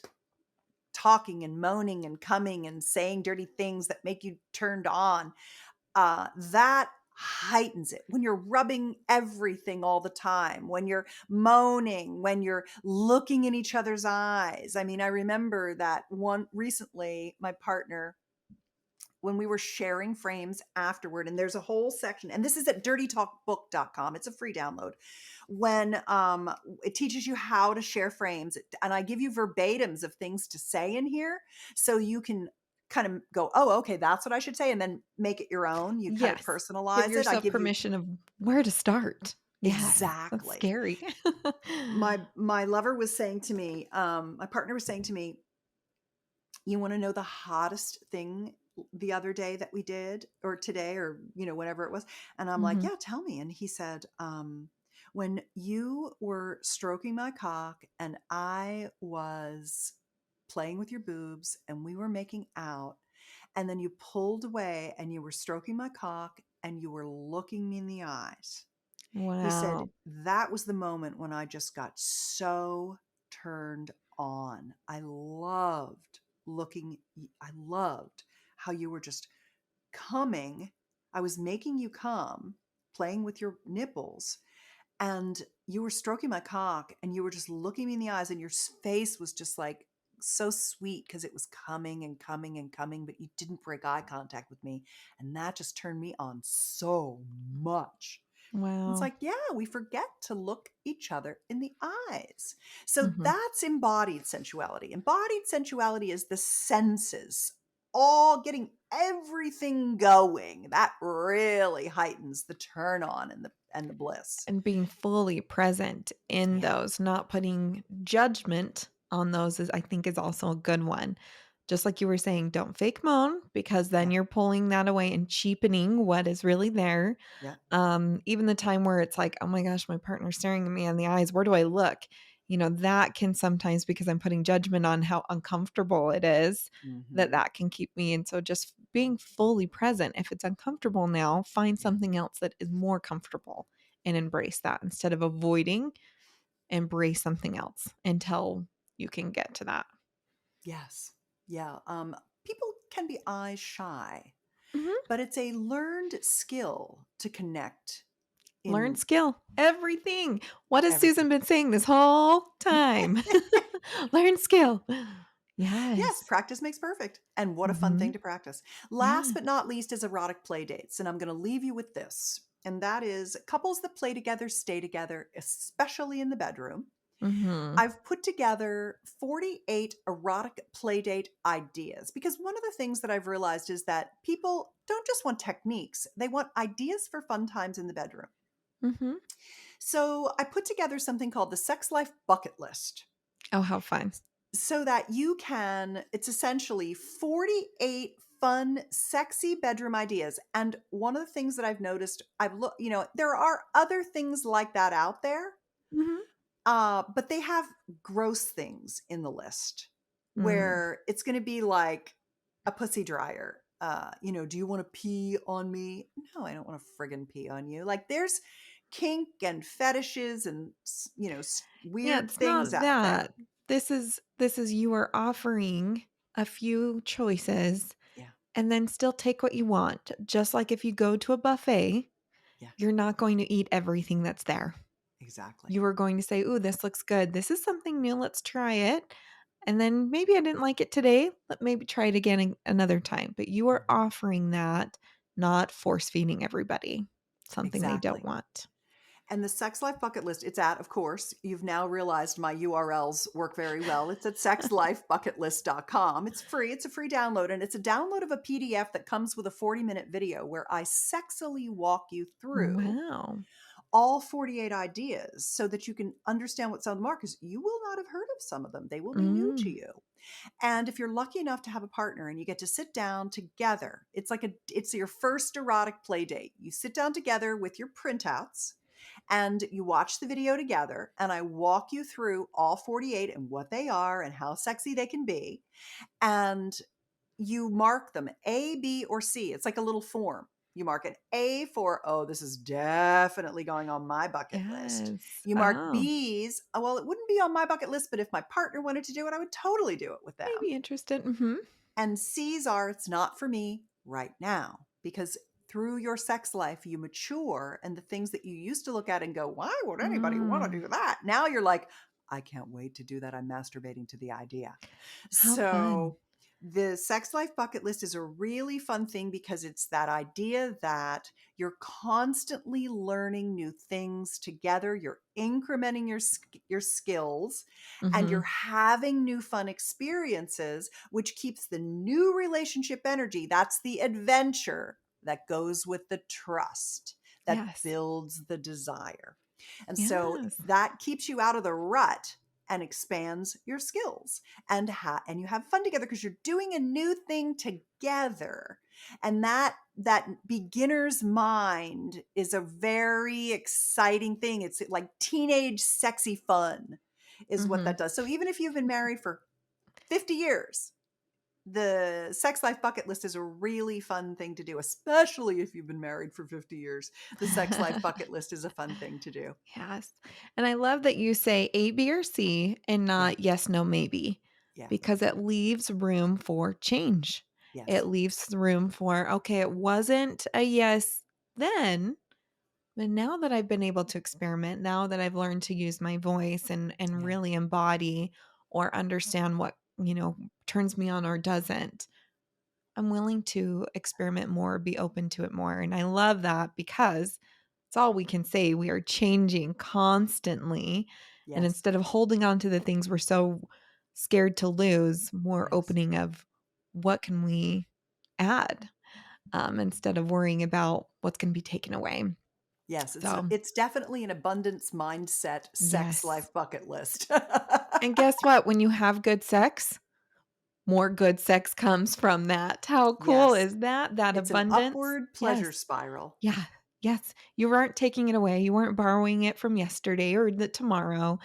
talking and moaning and coming and saying dirty things that make you turned on, that heightens it. When you're rubbing everything all the time, when you're moaning, when you're looking in each other's eyes. I mean, I remember that one recently, my partner, when we were sharing frames afterward, and there's a whole section, and this is at dirtytalkbook.com. It's a free download. When it teaches you how to share frames, and I give you verbatims of things to say in here, so you can kind of go, oh, okay, that's what I should say, and then make it your own. You kind of Yes. Give personalize it. I yourself give you permission of where to start. Yes. That's exactly. scary. My lover was saying to me, my partner was saying to me, you want to know the hottest thing the other day that we did, or today, or whenever it was? And I'm like, Mhm. yeah, tell me. And he said, when you were stroking my cock and I was playing with your boobs and we were making out, and then you pulled away and you were stroking my cock and you were looking me in the eyes. He said, Wow. that was the moment when I just got so turned on. I loved how you were just coming. I was making you come, playing with your nipples, and you were stroking my cock and you were just looking me in the eyes, and your face was just like so sweet because it was coming and coming and coming, but you didn't break eye contact with me. And that just turned me on so much. It's Wow. like, yeah, we forget to look each other in the eyes. So Mhm. that's embodied sensuality. Embodied sensuality is the senses all getting everything going. That really heightens the turn on and the bliss. And being fully present in Yeah. those, not putting judgment on those I think is also a good one. Just like you were saying, don't fake moan, because then Yeah. you're pulling that away and cheapening what is really there. Yeah. Even the time where it's like, oh my gosh, my partner's staring at me in the eyes, where do I look? That can sometimes, because I'm putting judgment on how uncomfortable it is, Mm-hmm. that can keep me. And so just being fully present. If it's uncomfortable now, find Yeah. something else that is more comfortable and embrace that, instead of avoiding. Embrace something else until you can get to that. Yes. Yeah. People can be eye shy, Mhm. but it's a learned skill to connect Learn in skill, everything. What has everything. Susan been saying this whole time? Learn skill. Yes, Yes. practice makes perfect. And what a fun thing Mhm. to practice. Yeah. Last but not least is erotic play dates. And I'm going to leave you with this. And that is, couples that play together stay together, especially in the bedroom. Mhm. I've put together 48 erotic play date ideas, because one of the things that I've realized is that people don't just want techniques, they want ideas for fun times in the bedroom. Mhm. So I put together something called the Sex Life Bucket List. Oh, how fun. so that you can, it's essentially 48 fun, sexy bedroom ideas. And one of the things that I've noticed, I've looked, there are other things like that out there, Mhm. but they have gross things in the list Mm. where it's going to be like a pussy dryer. Do you want to pee on me? No, I don't want to friggin' pee on you. Like there's kink and fetishes and, Yeah, weird it's things not out there. that. This is you are offering a few choices Yeah. and then still take what you want. Just like if you go to a buffet, Yeah, you're not going to eat everything that's there. exactly. You are going to say, "Ooh, this looks good. This is something new. Let's try it." And then maybe I didn't like it today. Let maybe try it again another time. But you are Mhm. offering that, not force feeding everybody something they don't Exactly. want. And the sex life bucket list, it's at, of course, you've now realized my URLs work very well. It's at sexlifebucketlist.com. It's free. It's a free download. And it's a download of a PDF that comes with a 40-minute video where I sexily walk you through Wow. all 48 ideas so that you can understand what's on the market. Because you will not have heard of some of them. They will be new to Mm. you. And if you're lucky enough to have a partner and you get to sit down together, it's your first erotic play date. You sit down together with your printouts and you watch the video together, and I walk you through all 48 and what they are and how sexy they can be. And you mark them A, B, or C. It's like a little form. You mark an A for, oh, this is definitely going on my bucket list. Yes. You mark Oh, B's, oh, well, it wouldn't be on my bucket list, but if my partner wanted to do it, I would totally do it with them. maybe interested. Mhm. And C's are, it's not for me right now, because through your sex life, you mature, and the things that you used to look at and go, why would anybody want to Mm. do that? Now you're like, I can't wait to do that. I'm masturbating to the idea. How fun. So the sex life bucket list is a really fun thing because it's that idea that you're constantly learning new things together. You're incrementing your skills, and you're Mhm. having new fun experiences, which keeps the new relationship energy. That's the adventure that goes with the trust that Yes. builds the desire. And so Yes. that keeps you out of the rut and expands your skills, and you have fun together because you're doing a new thing together. And that beginner's mind is a very exciting thing. It's like teenage sexy fun is what that Mhm. does. So even if you've been married for 50 years, the sex life bucket list is a really fun thing to do, especially if you've been married for 50 years. The sex life bucket list is a fun thing to do. Yes. And I love that you say A, B, or C and Yeah. not yes, no, maybe, Yeah. because it leaves room for change. It Yes. leaves room for, okay, it wasn't a yes then, but now that I've been able to experiment, now that I've learned to use my voice and Yeah. really embody or understand what, turns me on or doesn't, I'm willing to experiment more, be open to it more. And I love that because it's all we can say. We are changing constantly. And Yes. instead of holding on to the things we're so scared to lose, more Yes. opening of what can we add, instead of worrying about what's going to be taken away. Yes. So, It's definitely an abundance mindset sex yes. life bucket list. And guess what? When you have good sex, more good sex comes from that. How cool Yes. is that? That It's an abundance? upward pleasure Yes. spiral. Yeah. Yes. You weren't taking it away. You weren't borrowing it from yesterday or the tomorrow.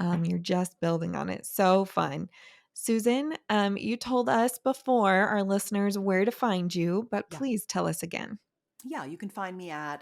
You're just building on it. So fun. Susan, you told us before our listeners where to find you, but Yeah. please tell us again. Yeah. You can find me on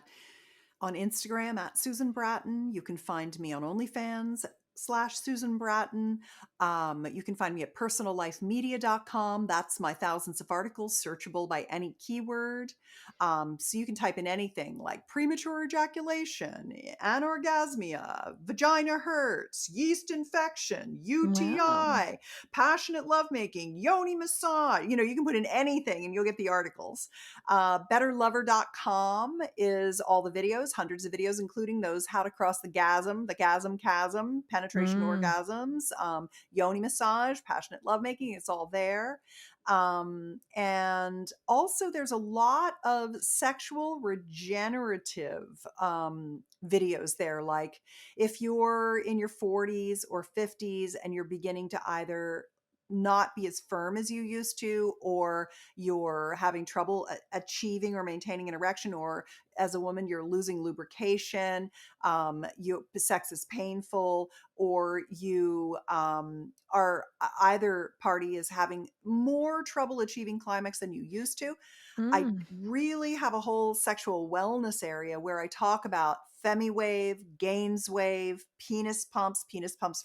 Instagram at Susan Bratton. You can find me on OnlyFans/Susan Bratton. You can find me at personallifemedia.com. That's my thousands of articles, searchable by any keyword. So you can type in anything like premature ejaculation, anorgasmia, vagina hurts, yeast infection, Wow. UTI, passionate lovemaking, yoni massage. You can put in anything and you'll get the articles. Betterlover.com is all the videos, hundreds of videos, including those how to cross the chasm, penetration Mm, orgasms, yoni massage, passionate lovemaking. It's all there. And also there's a lot of sexual regenerative videos there. Like if you're in your 40s or 50s and you're beginning to either not be as firm as you used to, or you're having trouble achieving or maintaining an erection, or as a woman you're losing lubrication, sex is painful, or you are either party is having more trouble achieving climax than you used to. I Mm. really have a whole sexual wellness area where I talk about FemiWave, Gainswave, penis pumps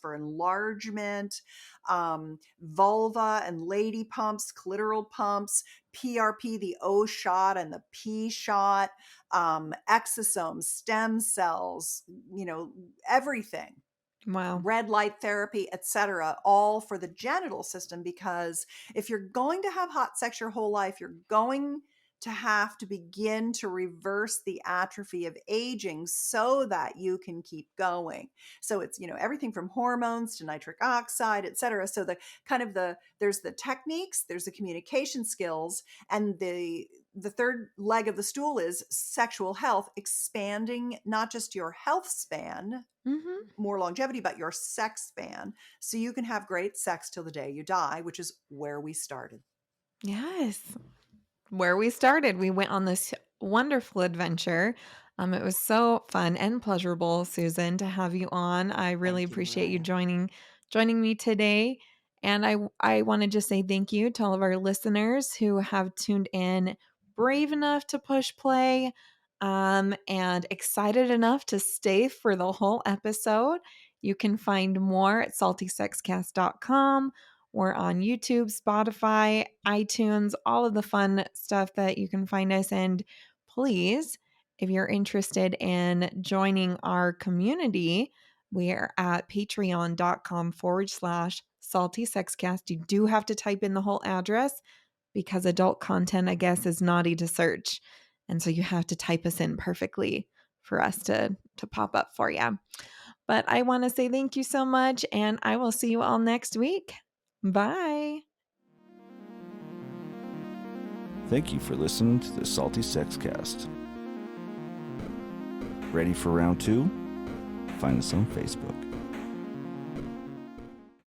for enlargement, vulva and lady pumps, clitoral pumps, PRP, the O shot and the P shot, exosomes, stem cells, everything. Wow. Red light therapy, etc., all for the genital system. Because if you're going to have hot sex your whole life, you're going to have to begin to reverse the atrophy of aging so that you can keep going. So it's, everything from hormones to nitric oxide, etc. So there's the techniques, there's the communication skills, and the third leg of the stool is sexual health, expanding not just your health span, Mm-hmm. more longevity, but your sex span, so you can have great sex till the day you die, which is where we started. Yes. Where we started, we went on this wonderful adventure. It was so fun and pleasurable, Susan, to have you on. I really Thank you, appreciate you Mariah. joining me today. And I want to just say thank you to all of our listeners who have tuned in, brave enough to push play, and excited enough to stay for the whole episode. You can find more at saltysexcast.com. We're on YouTube, Spotify, iTunes, all of the fun stuff that you can find us. And please, if you're interested in joining our community, we are at patreon.com/saltysexcast. You do have to type in the whole address because adult content, I guess, is naughty to search. And so you have to type us in perfectly for us to pop up for you. But I want to say thank you so much, and I will see you all next week. Bye. Thank you for listening to the Salty Sex Cast. Ready for round 2? Find us on Facebook.